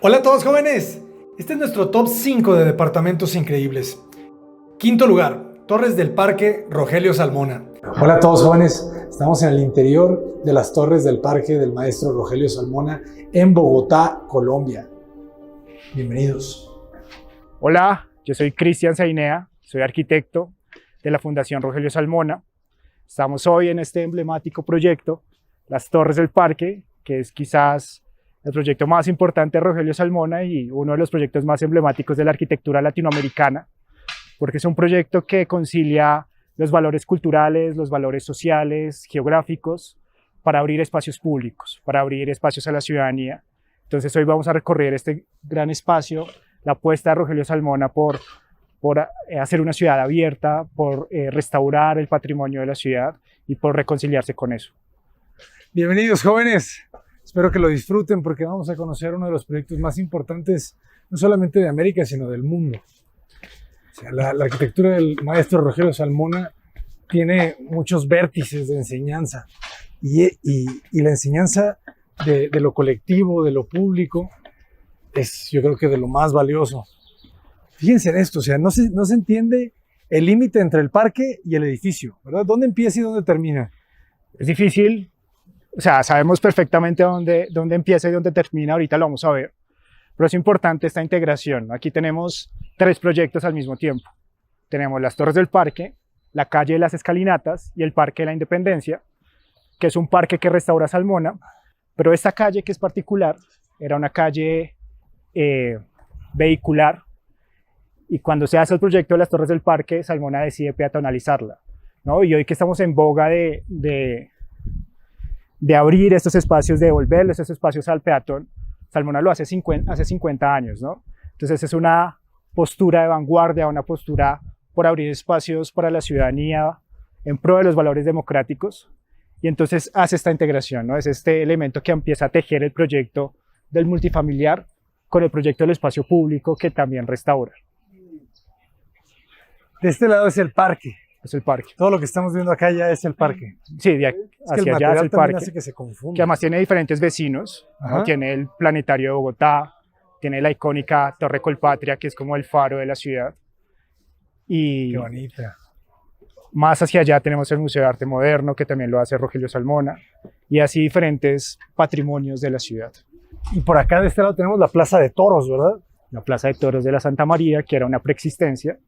Hola a todos jóvenes, este es nuestro top 5 de departamentos increíbles. Quinto lugar, Torres del Parque Rogelio Salmona. Hola a todos jóvenes, estamos en el interior de las Torres del Parque del maestro Rogelio Salmona en Bogotá, Colombia. Bienvenidos. Hola, yo soy Cristian Zainea, soy arquitecto de la Fundación Rogelio Salmona. Estamos hoy en este emblemático proyecto, las Torres del Parque, que es quizás el proyecto más importante de Rogelio Salmona y uno de los proyectos más emblemáticos de la arquitectura latinoamericana, porque es un proyecto que concilia los valores culturales, los valores sociales, geográficos, para abrir espacios públicos, para abrir espacios a la ciudadanía. Entonces hoy vamos a recorrer este gran espacio, la apuesta de Rogelio Salmona por hacer una ciudad abierta, por restaurar el patrimonio de la ciudad y por reconciliarse con eso. Bienvenidos jóvenes, espero que lo disfruten porque vamos a conocer uno de los proyectos más importantes, no solamente de América, sino del mundo. O sea, la arquitectura del maestro Rogelio Salmona tiene muchos vértices de enseñanza y la enseñanza de lo colectivo, de lo público, es yo creo que de lo más valioso. Fíjense en esto, o sea, no se entiende el límite entre el parque y el edificio, ¿verdad? ¿Dónde empieza y dónde termina? Es difícil, o sea, sabemos perfectamente dónde empieza y dónde termina, ahorita lo vamos a ver, pero es importante esta integración. Aquí tenemos 3 proyectos al mismo tiempo. Tenemos las Torres del Parque, la calle de las Escalinatas y el Parque de la Independencia, que es un parque que restaura Salmona, pero esta calle que es particular era una calle vehicular, y cuando se hace el proyecto de las Torres del Parque, Salmona decide peatonalizarla, ¿no? Y hoy que estamos en boga de abrir estos espacios, de devolverle estos espacios al peatón, Salmona lo hace hace 50 años, ¿no? Entonces es una postura de vanguardia, una postura por abrir espacios para la ciudadanía en pro de los valores democráticos, y entonces hace esta integración, ¿no? Es este elemento que empieza a tejer el proyecto del multifamiliar con el proyecto del espacio público que también restaura. De este lado es el parque. Es el parque. Todo lo que estamos viendo acá ya es el parque. Sí, de aquí hacia allá es el parque. Hace que se confunda. Que además tiene diferentes vecinos, ¿no? Tiene el Planetario de Bogotá, tiene la icónica Torre Colpatria, que es como el faro de la ciudad. Y qué bonita. Más hacia allá tenemos el Museo de Arte Moderno, que también lo hace Rogelio Salmona, y así diferentes patrimonios de la ciudad. Y por acá de este lado tenemos la Plaza de Toros, ¿verdad? La Plaza de Toros de la Santa María, que era una preexistencia.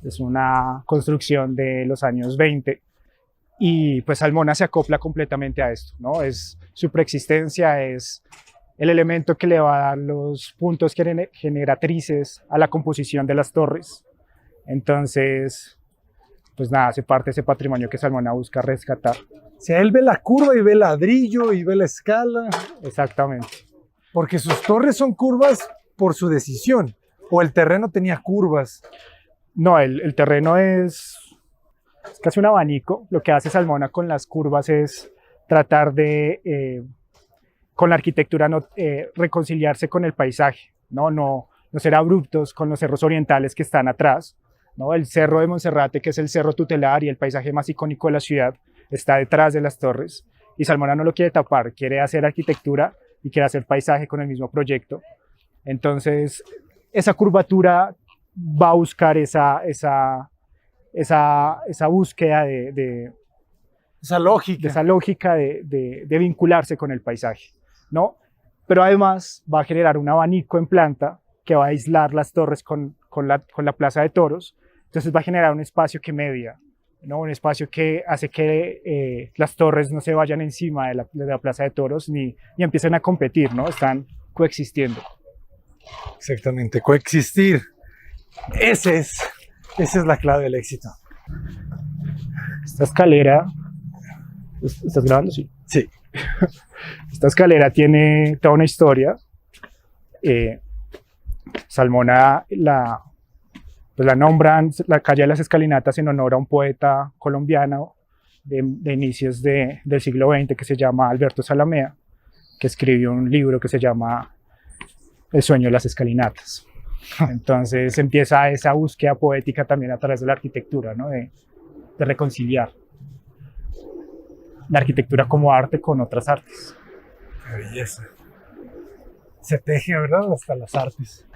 Es una construcción de los años 20 y pues Salmona se acopla completamente a esto, ¿no? Es su preexistencia, es el elemento que le va a dar los puntos generatrices a la composición de las torres. Entonces, pues nada, hace parte de ese patrimonio que Salmona busca rescatar. O sea, él ve la curva y ve el ladrillo y ve la escala. Exactamente. Porque sus torres son curvas por su decisión, o el terreno tenía curvas. No, el terreno es casi un abanico. Lo que hace Salmona con las curvas es tratar de, con la arquitectura, reconciliarse con el paisaje, no ser abruptos con los cerros orientales que están atrás, ¿no? El Cerro de Monserrate, que es el cerro tutelar y el paisaje más icónico de la ciudad, está detrás de las torres, y Salmona no lo quiere tapar, quiere hacer arquitectura y quiere hacer paisaje con el mismo proyecto. Entonces, esa curvatura va a buscar esa búsqueda esa lógica de vincularse con el paisaje, ¿no? Pero además va a generar un abanico en planta que va a aislar las torres con la Plaza de Toros. Entonces va a generar un espacio que media, ¿no? Un espacio que hace que las torres no se vayan encima de la Plaza de Toros ni empiecen a competir, ¿no? Están coexistiendo. Exactamente, coexistir. Esa es la clave del éxito. Esta escalera, ¿estás grabando? Sí. Sí. Esta escalera tiene toda una historia. Salmona la nombran la calle de las Escalinatas en honor a un poeta colombiano de inicios del siglo XX que se llama Alberto Zalamea, que escribió un libro que se llama El sueño de las escalinatas. Entonces empieza esa búsqueda poética también a través de la arquitectura, ¿no? de reconciliar la arquitectura como arte con otras artes. Qué belleza. se teje, ¿verdad? Hasta las artes,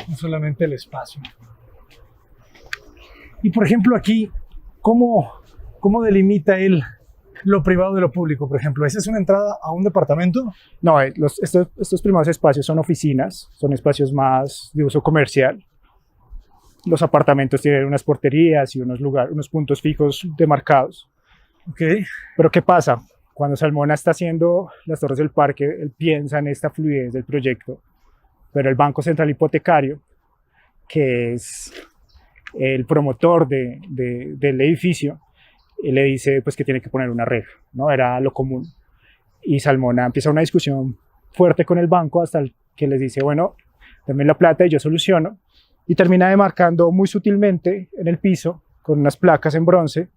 no solamente el espacio. Y por ejemplo aquí, ¿cómo delimita él lo privado de lo público? Por ejemplo, ¿esa es una entrada a un departamento? No, estos primeros espacios son oficinas, son espacios más de uso comercial. Los apartamentos tienen unas porterías y unos puntos fijos demarcados. Ok. Pero ¿qué pasa? Cuando Salmona está haciendo las Torres del Parque, él piensa en esta fluidez del proyecto, pero el Banco Central Hipotecario, que es el promotor del edificio, le dice pues que tiene que poner una reja, ¿no? Era lo común. Y Salmona empieza una discusión fuerte con el banco hasta que les dice, bueno, denme la plata y yo soluciono. Y termina demarcando muy sutilmente en el piso, con unas placas en bronce,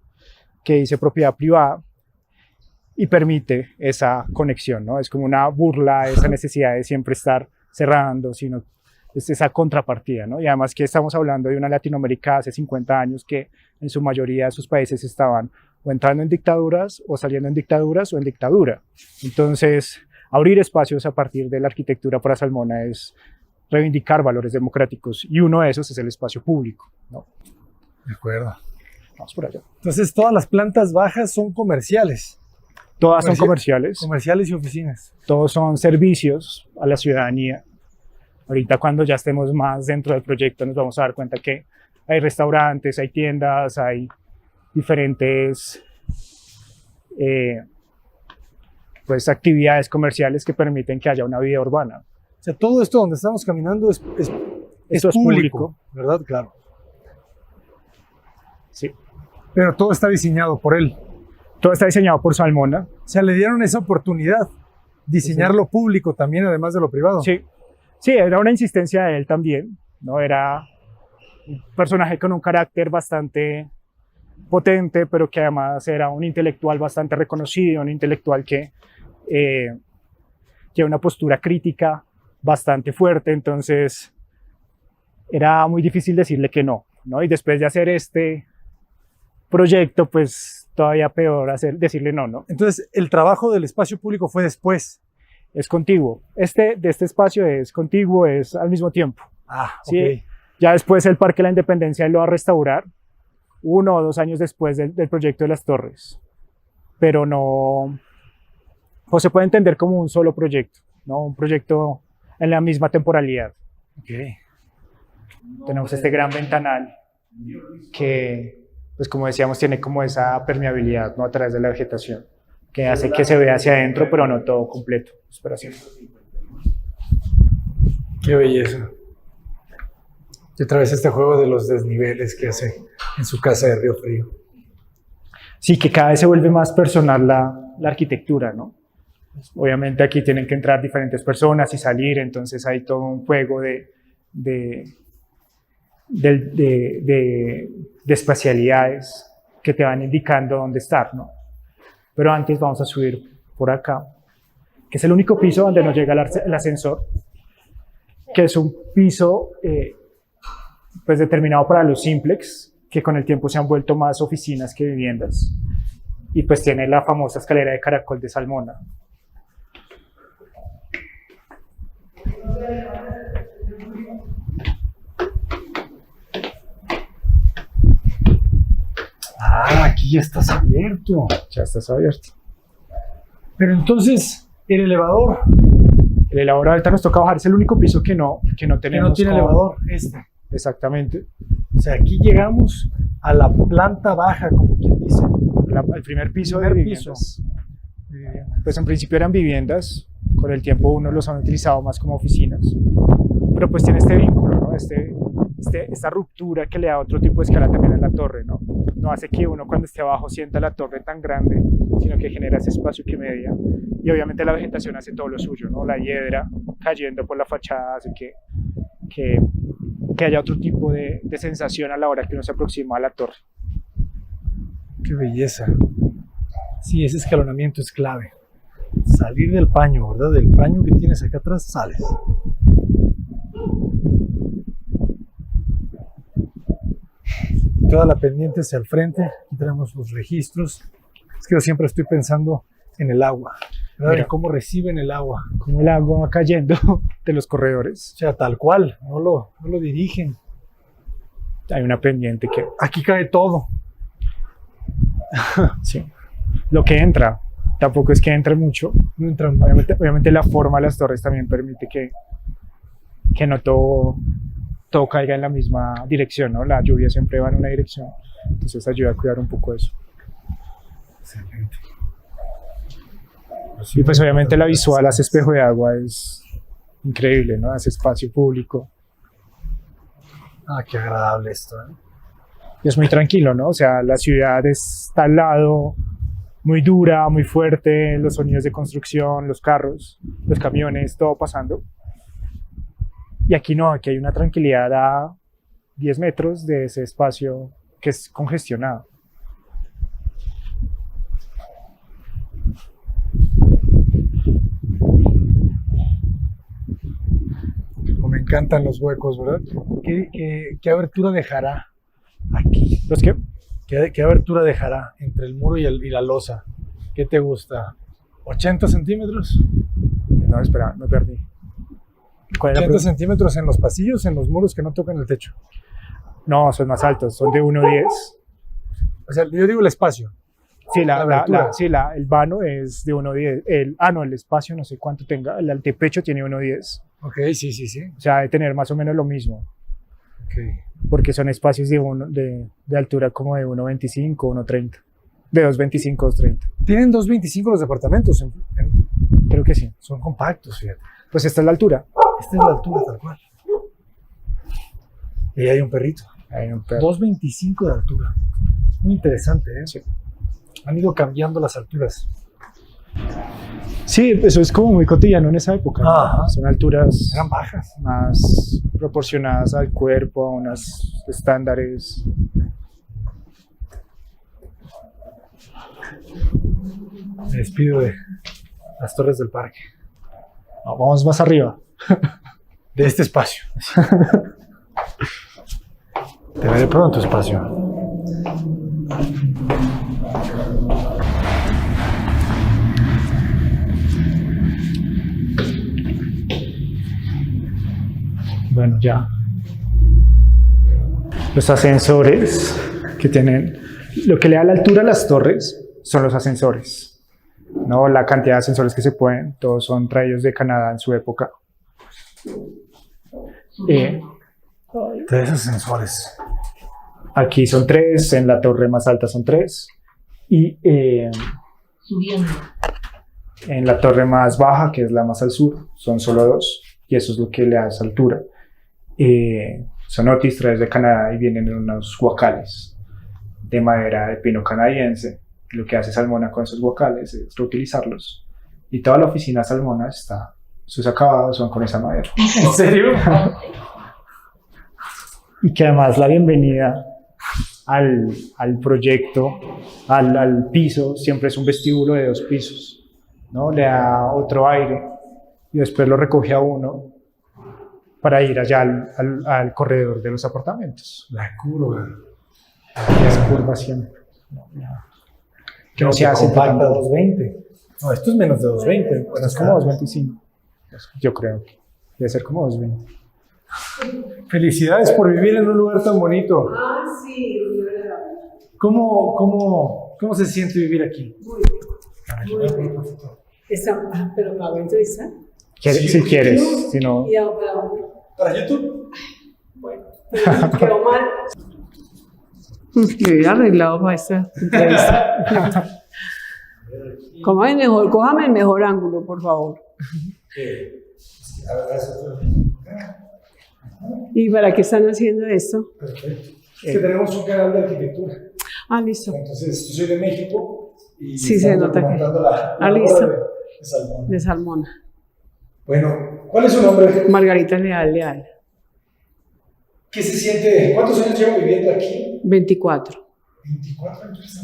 que dice propiedad privada, y permite esa conexión, ¿no? Es como una burla a esa necesidad de siempre estar cerrando, sino es esa contrapartida, ¿no? Y además que estamos hablando de una Latinoamérica hace 50 años que en su mayoría de sus países estaban o entrando en dictaduras o saliendo en dictaduras o en dictadura. Entonces, abrir espacios a partir de la arquitectura para Salmona es reivindicar valores democráticos y uno de esos es el espacio público, ¿no? De acuerdo. Vamos por allá. Entonces todas las plantas bajas son comerciales. Todas son comerciales. Comerciales y oficinas. Todos son servicios a la ciudadanía. Ahorita cuando ya estemos más dentro del proyecto nos vamos a dar cuenta que hay restaurantes, hay tiendas, hay diferentes pues, actividades comerciales que permiten que haya una vida urbana. O sea, todo esto donde estamos caminando es público, ¿verdad? Claro. Sí. Pero todo está diseñado por él. Todo está diseñado por Salmona. O sea, le dieron esa oportunidad, diseñar lo público también, además de lo privado. Sí, sí, era una insistencia de él también, ¿no? Era un personaje con un carácter bastante potente, pero que además era un intelectual bastante reconocido, un intelectual que tiene una postura crítica bastante fuerte, entonces era muy difícil decirle que no, ¿no? Y después de hacer este proyecto, pues todavía peor decirle no, ¿no? Entonces, el trabajo del espacio público fue después. Es contiguo. De este espacio es contiguo, es al mismo tiempo. Ah, ¿sí? ok. Ya después el Parque de la Independencia él lo va a restaurar 1 o 2 años después del proyecto de las torres. Pero no se puede entender como un solo proyecto, ¿no? Un proyecto en la misma temporalidad. Okay. Tenemos este gran ventanal que, pues como decíamos, tiene como esa permeabilidad, ¿no? A través de la vegetación, que hace que se vea hacia adentro, pero no todo completo. Espera, sí. Qué belleza. Y otra vez este juego de los desniveles que hace en su casa de Río Frío. Sí, que cada vez se vuelve más personal la arquitectura, ¿no? Obviamente aquí tienen que entrar diferentes personas y salir, entonces hay todo un juego de espacialidades que te van indicando dónde estar, ¿no? Pero antes vamos a subir por acá, que es el único piso donde nos llega el ascensor, que es un piso pues determinado para los simplex, que con el tiempo se han vuelto más oficinas que viviendas, y pues tiene la famosa escalera de caracol de Salmona. Ah, aquí ya estás abierto. Ya estás abierto. Pero entonces, el elevador. El elevador ahorita nos toca bajar, es el único piso que no tenemos. Que no tiene elevador, este. Exactamente. O sea, aquí llegamos a la planta baja, como quien dice. El primer piso de viviendas. Pues en principio eran viviendas, con el tiempo unos los han utilizado más como oficinas. Pero pues tiene este vínculo, ¿no? Esta ruptura que le da otro tipo de escala también a la torre, ¿no? No hace que uno cuando esté abajo sienta la torre tan grande, sino que genera ese espacio que media. Y obviamente la vegetación hace todo lo suyo, ¿no? La hiedra cayendo por la fachada hace que haya otro tipo de sensación a la hora que uno se aproxima a la torre. ¡Qué belleza! Sí, ese escalonamiento es clave. Salir del paño, ¿verdad? Del paño que tienes acá atrás, sales. Toda la pendiente hacia el frente. Aquí tenemos los registros. Es que yo siempre estoy pensando en el agua. ¿verdad? Mira. De cómo reciben el agua. Como el agua va cayendo de los corredores. O sea, tal cual, no lo dirigen. Hay una pendiente que... Aquí cae todo. Sí. Lo que entra, tampoco es que entre mucho. No entran mal. Obviamente la forma de las torres también permite que no todo caiga en la misma dirección, ¿no? La lluvia siempre va en una dirección. Entonces ayuda a cuidar un poco eso. Excelente. Y pues obviamente la visual hace espejo de agua es increíble, ¿no? Hace espacio público. Ah, qué agradable esto, ¿eh? Y es muy tranquilo, ¿no? O sea, la ciudad está al lado, muy dura, muy fuerte, los sonidos de construcción, los carros, los camiones, todo pasando. Y aquí no, aquí hay una tranquilidad a 10 metros de ese espacio que es congestionado. Me encantan los huecos, ¿verdad? ¿Qué abertura dejará aquí? ¿Los qué? ¿Qué abertura dejará entre el muro y la losa? ¿Qué te gusta? ¿80 centímetros? No, espera, me perdí. ¿Cuál era la 80 pregunta? centímetros en los pasillos, en los muros que no tocan el techo. No, son más altos, son de 1,10. O sea, yo digo el espacio. Sí, La abertura. el vano es de 1,10. No, el espacio no sé cuánto tenga, el antepecho tiene 1,10. Ok, sí. O sea, debe tener más o menos lo mismo, Ok. porque son espacios de altura como de 1,25, 1,30. De 2,25, 2,30. Tienen 2.25 los departamentos. Creo que sí. Son compactos, fíjate. Pues esta es la altura. Esta es la altura tal cual. Y ahí hay un perrito. Hay un perro. 2.25 de altura. Muy interesante, ¿eh? Sí. Han ido cambiando las alturas. Sí, eso es como muy cotidiano en esa época, ¿no? Ajá. Son alturas Eran bajas. más proporcionadas al cuerpo, a unos estándares. Me despido de las torres del parque. No, vamos más arriba. De este espacio. Te veré pronto, espacio. Bueno, ya. Los ascensores que tienen, lo que le da la altura a las torres son los ascensores, ¿no? La cantidad de ascensores que se pueden, todos son traídos de Canadá en su época. 3 ascensores. Aquí son 3, en la torre más alta son 3 y Subiendo. en la torre más baja, que es la más al sur, son solo 2 y eso es lo que le da esa altura. Son Otis, traídos de Canadá y vienen en unos guacales de madera de pino canadiense. Lo que hace Salmona con esos guacales es reutilizarlos y toda la oficina Salmona está, sus acabados son con esa madera. ¿En serio? Y que además la bienvenida al proyecto, al piso, siempre es un vestíbulo de 2 pisos, ¿no? Le da otro aire y después lo recoge a uno para ir allá al corredor de los apartamentos. La curva. Las curvas siempre. Que no se hace compacta tanto. 220. No, esto es menos de 220. Bueno, es como 2,25. Yo creo que debe ser como 2,20. Felicidades por vivir en un lugar tan bonito. Ah, sí, de verdad. ¿Cómo se siente vivir aquí? Muy bien. Pero me hago entrevistar. Sí, Si quieres, si no. ¿Y ahora dónde? ¿Para YouTube? Bueno, quedó mal. Me hubiera arreglado para esta entrevista. Cójame el mejor ángulo, por favor. ¿Y para qué están haciendo esto? Perfecto. Es que tenemos un canal de arquitectura. Ah, listo. Entonces, yo soy de México y Sí, se estamos nota que- documentando la listo. obra de Salmón. De Salmona. Bueno, ¿cuál es su nombre? Margarita Leal. ¿Qué se siente? ¿Cuántos años llevo viviendo aquí? 24. 24 años.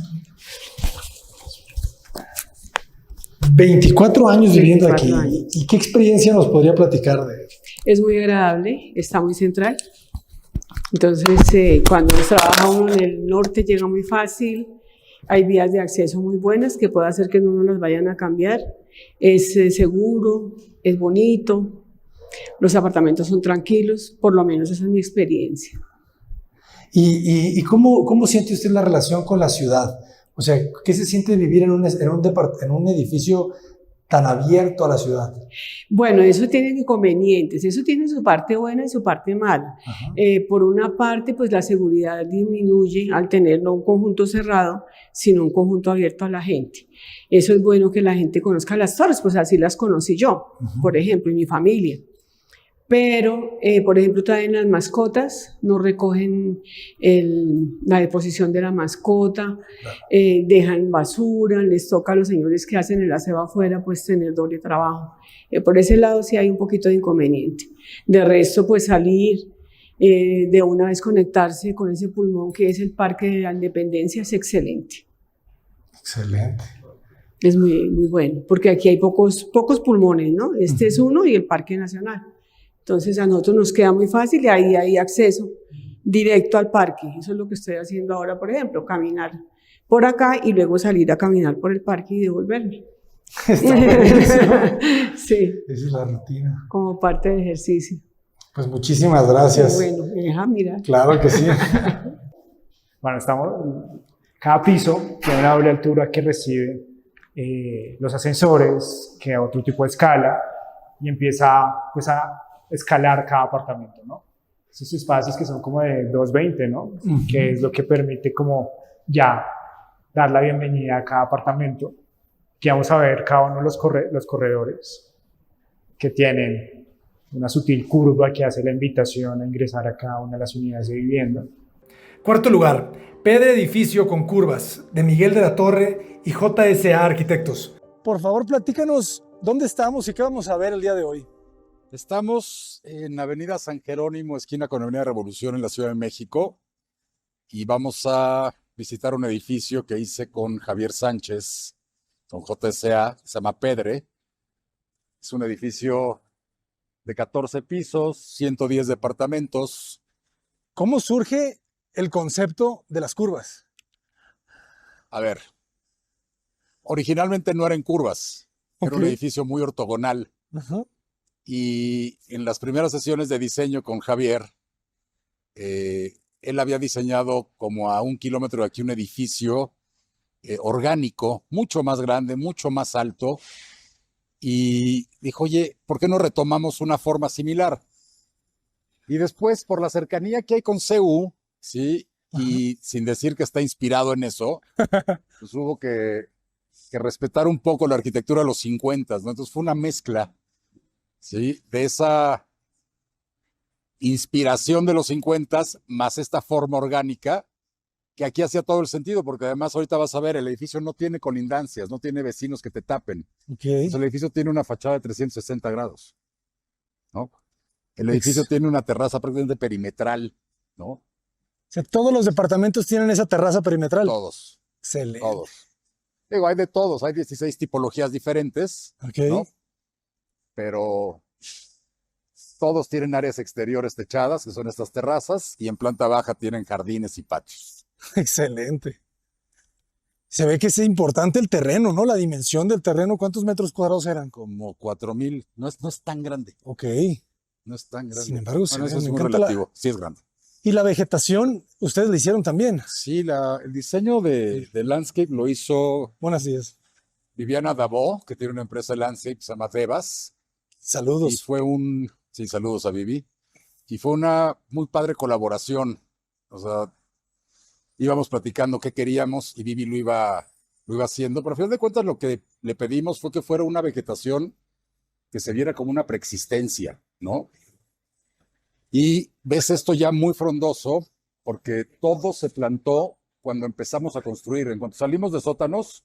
24 años viviendo 24 aquí. años. ¿Y qué experiencia nos podría platicar de Es muy agradable, está muy central. Entonces, cuando trabaja uno en el norte llega muy fácil Hay vías de acceso muy buenas que puede hacer que no nos las vayan a cambiar. Es seguro, es bonito, los apartamentos son tranquilos, por lo menos esa es mi experiencia. ¿Y cómo siente usted la relación con la ciudad? O sea, ¿qué se siente vivir en un edificio tan abierto a la ciudad? Bueno, eso tiene inconvenientes, eso tiene su parte buena y su parte mala. Por una parte, pues la seguridad disminuye al tener no un conjunto cerrado, sino un conjunto abierto a la gente. Eso es bueno que la gente conozca las torres, pues así las conocí yo, por ejemplo, y mi familia. Pero, por ejemplo, traen las mascotas, no recogen la deposición de la mascota, dejan basura, les toca a los señores que hacen el aseo afuera, pues tener doble trabajo. Por ese lado sí hay un poquito de inconveniente. De resto, pues salir, de una vez conectarse con ese pulmón que es el Parque de la Independencia es excelente. Excelente. Es muy, muy bueno, porque aquí hay pocos pulmones, ¿no? Este es uno y el Parque Nacional. Entonces a nosotros nos queda muy fácil y ahí hay acceso directo al parque. Eso es lo que estoy haciendo ahora, por ejemplo, caminar por acá y luego salir a caminar por el parque y devolverme. Está buenísimo. Sí. Esa es la rutina. Como parte del ejercicio. Pues muchísimas gracias. Bueno, me deja mirar. Claro que sí. Bueno, cada piso tiene una doble altura que recibe los ascensores, que a otro tipo de escala, y empieza pues, a escalar cada apartamento, ¿no? Esos espacios que son como de 220, ¿no? Que es lo que permite como ya dar la bienvenida a cada apartamento. Aquí vamos a ver cada uno de los corredores que tienen una sutil curva que hace la invitación a ingresar a cada una de las unidades de vivienda. Cuarto lugar, Pedre Edificio con Curvas, de Miguel de la Torre y JSA Arquitectos. Por favor, platícanos dónde estamos y qué vamos a ver el día de hoy. Estamos en Avenida San Jerónimo, esquina con Avenida Revolución en la Ciudad de México, y vamos a visitar un edificio que hice con Javier Sánchez, con JSA, que se llama Pedre. Es un edificio de 14 pisos, 110 departamentos. ¿Cómo surge el concepto de las curvas? A ver, originalmente no era en curvas, era un edificio muy ortogonal. Y en las primeras sesiones de diseño con Javier, él había diseñado como a 1 kilómetro de aquí un edificio orgánico, mucho más grande, mucho más alto, y dijo, oye, ¿por qué no retomamos una forma similar? Y después, por la cercanía que hay con CU, ¿sí? Y sin decir que está inspirado en eso, pues hubo que respetar un poco la arquitectura de los 50, ¿no? Entonces fue una mezcla, ¿sí? De esa inspiración de los 50 más esta forma orgánica que aquí hacía todo el sentido, porque además ahorita vas a ver, el edificio no tiene colindancias, no tiene vecinos que te tapen. Entonces, el edificio tiene una fachada de 360 grados, ¿no? El edificio tiene una terraza prácticamente perimetral, ¿no? O sea, todos los departamentos tienen esa terraza perimetral. Todos. Excelente. Todos. Digo, hay de todos, hay 16 tipologías diferentes, ¿no? Pero todos tienen áreas exteriores techadas, que son estas terrazas, y en planta baja tienen jardines y patios. Excelente. Se ve que es importante el terreno, ¿no? La dimensión del terreno. ¿Cuántos metros cuadrados eran? Como 4,000. No es tan grande. Ok. No es tan grande. Sin embargo, bueno, eso es muy relativo. Sí es grande. ¿Y la vegetación, ustedes la hicieron también? Sí, el diseño de landscape lo hizo... Buenos días. Viviana Dabó, que tiene una empresa de landscape, se llama Devas. Saludos. Y fue sí, saludos a Vivi. Y fue una muy padre colaboración. O sea, íbamos platicando qué queríamos y Vivi lo iba haciendo. Pero al final de cuentas lo que le pedimos fue que fuera una vegetación que se viera como una preexistencia, ¿no? Y ves esto ya muy frondoso porque todo se plantó cuando empezamos a construir. En cuanto salimos de sótanos,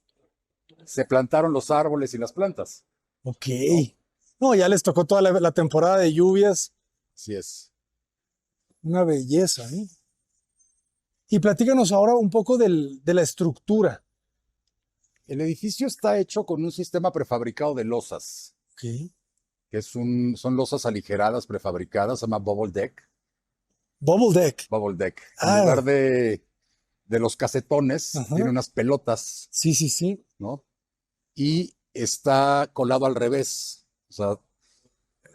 se plantaron los árboles y las plantas. Ok. No, ya les tocó toda la temporada de lluvias. Así es. Una belleza, ¿eh? Y platícanos ahora un poco de la estructura. El edificio está hecho con un sistema prefabricado de losas. Ok. Que son losas aligeradas prefabricadas, se llama Bubble Deck. Bubble Deck. Bubble Deck. En lugar de de los casetones, Ajá. tiene unas pelotas, Sí, sí, sí. ¿no? Y está colado al revés. O sea,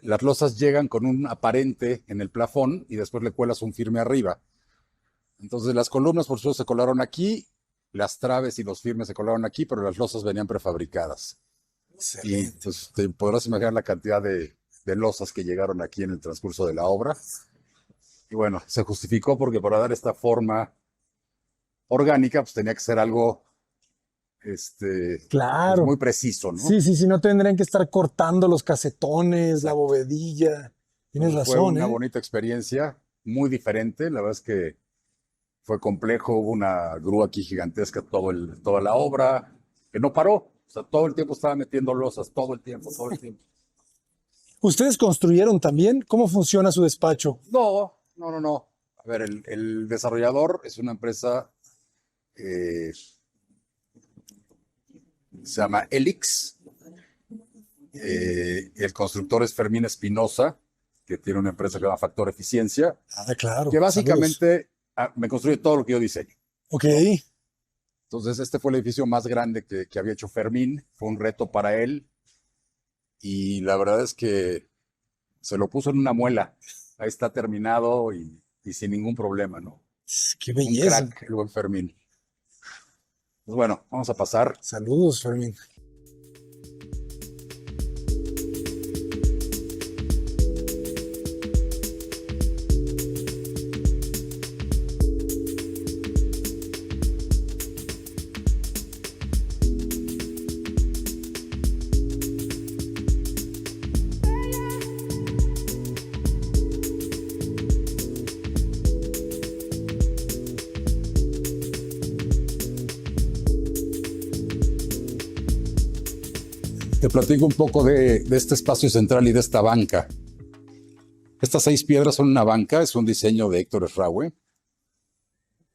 las losas llegan con un aparente en el plafón y después le cuelas un firme arriba. Entonces las columnas por supuesto se colaron aquí, las traves y los firmes se colaron aquí, pero las losas venían prefabricadas. Y pues, te podrás imaginar la cantidad de losas que llegaron aquí en el transcurso de la obra. Y bueno, se justificó porque para dar esta forma orgánica, pues tenía que ser algo pues, Claro. muy preciso, ¿no? Sí, sí, sí, no tendrían que estar cortando los casetones, la bovedilla. Tienes Entonces, fue razón, una ¿eh? bonita experiencia, muy diferente. La verdad es que fue complejo, hubo una grúa aquí gigantesca toda la obra, que no paró. O sea, todo el tiempo estaba metiendo losas, todo el tiempo, todo el tiempo. ¿Ustedes construyeron también? ¿Cómo funciona su despacho? No, no, no, no. A ver, el desarrollador es una empresa, se llama Elix. El constructor es Fermín Espinosa, que tiene una empresa que se llama Factor Eficiencia, Ah, claro. que Saludos. básicamente me construye todo lo que yo diseño. Ok. Entonces, este fue el edificio más grande que había hecho Fermín. Fue un reto para él. Y la verdad es que se lo puso en una muela. Ahí está terminado y sin ningún problema, ¿no? Qué Un belleza. crack, el buen Fermín. Pues bueno, vamos a pasar. Saludos, Fermín. Te platico un poco de este espacio central y de esta banca. Estas 6 piedras son una banca, es un diseño de Héctor Esraue.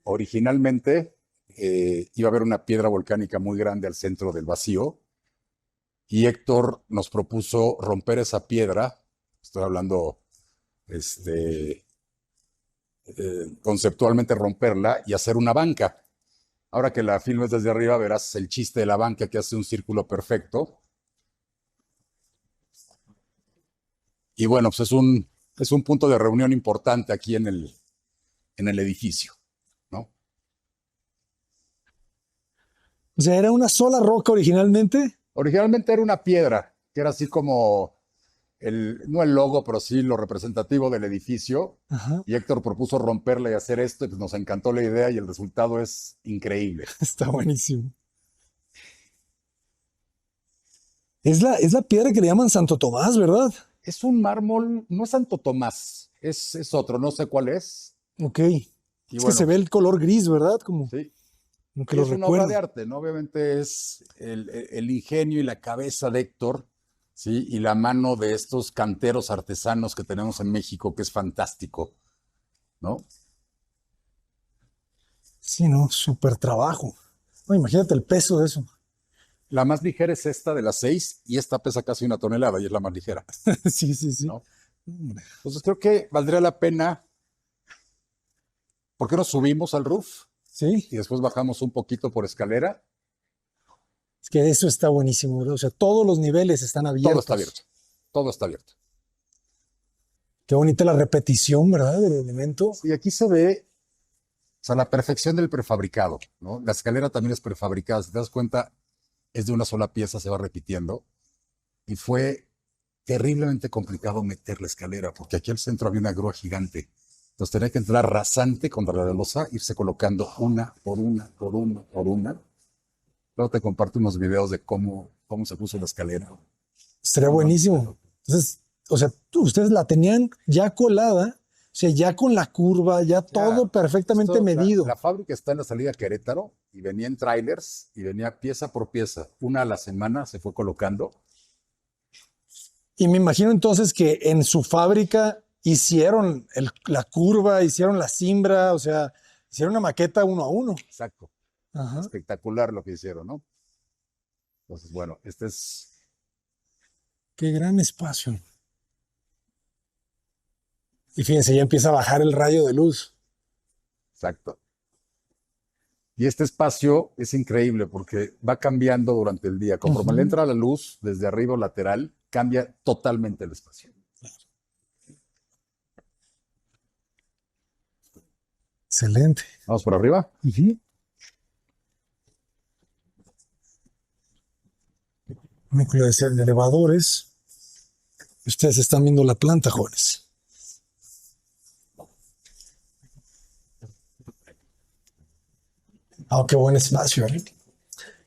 Originalmente iba a haber una piedra volcánica muy grande al centro del vacío y Héctor nos propuso romper esa piedra, estoy hablando conceptualmente romperla y hacer una banca. Ahora que la filmes desde arriba verás el chiste de la banca que hace un círculo perfecto. Y bueno, pues es un punto de reunión importante aquí en el edificio, ¿no? O sea, ¿era una sola roca originalmente? Originalmente era una piedra, que era así como no el logo, pero sí lo representativo del edificio. Ajá. Y Héctor propuso romperla y hacer esto, y pues nos encantó la idea y el resultado es increíble. Está buenísimo. Es la piedra que le llaman Santo Tomás, ¿verdad? Es un mármol, no es Santo Tomás, es otro, no sé cuál es. Ok. Y Es que bueno, se ve el color gris, ¿verdad? Como sí, que y lo es una obra de recuerdo. arte, ¿no? Obviamente es el ingenio y la cabeza de Héctor, ¿sí? Y la mano de estos canteros artesanos que tenemos en México, que es fantástico, ¿no? Sí, no, súper trabajo. No, imagínate el peso de eso. La más ligera es esta de las 6 y esta pesa casi 1 tonelada y es la más ligera, Sí, sí, sí. ¿no? Entonces creo que valdría la pena, ¿por qué no subimos al roof Sí, y después bajamos un poquito por escalera? es que eso está buenísimo, ¿verdad? O sea, todos los niveles están abiertos. Todo está abierto, todo está abierto. Qué bonita la repetición, ¿verdad? Del elemento. Y aquí se ve, o sea, la perfección del prefabricado, ¿no? La escalera también es prefabricada, si te das cuenta, es de una sola pieza, se va repitiendo. Y fue terriblemente complicado meter la escalera, porque aquí al centro había una grúa gigante. Entonces tenía que entrar rasante contra la losa, irse colocando una por una, por una, por una. Luego te comparto unos videos de cómo se puso la escalera. Estaría buenísimo. Entonces, o sea, ustedes la tenían ya colada, o sea, ya con la curva, ya todo perfectamente medido. La fábrica está en la salida a Querétaro y venía en trailers y venía pieza por pieza. Una a la semana se fue colocando. Y me imagino entonces que en su fábrica hicieron la curva, hicieron la cimbra, o sea, hicieron una maqueta uno a uno. Exacto. Ajá. Espectacular lo que hicieron, ¿no? Entonces, bueno, este es... Qué gran espacio. Y fíjense, ya empieza a bajar el rayo de luz. Exacto. Y este espacio es increíble porque va cambiando durante el día. Conforme le entra la luz desde arriba o lateral, cambia totalmente el espacio. Excelente. Vamos por arriba. Núcleo de elevadores. Ustedes están viendo la planta, jóvenes. Ah, qué buen espacio, ¿eh?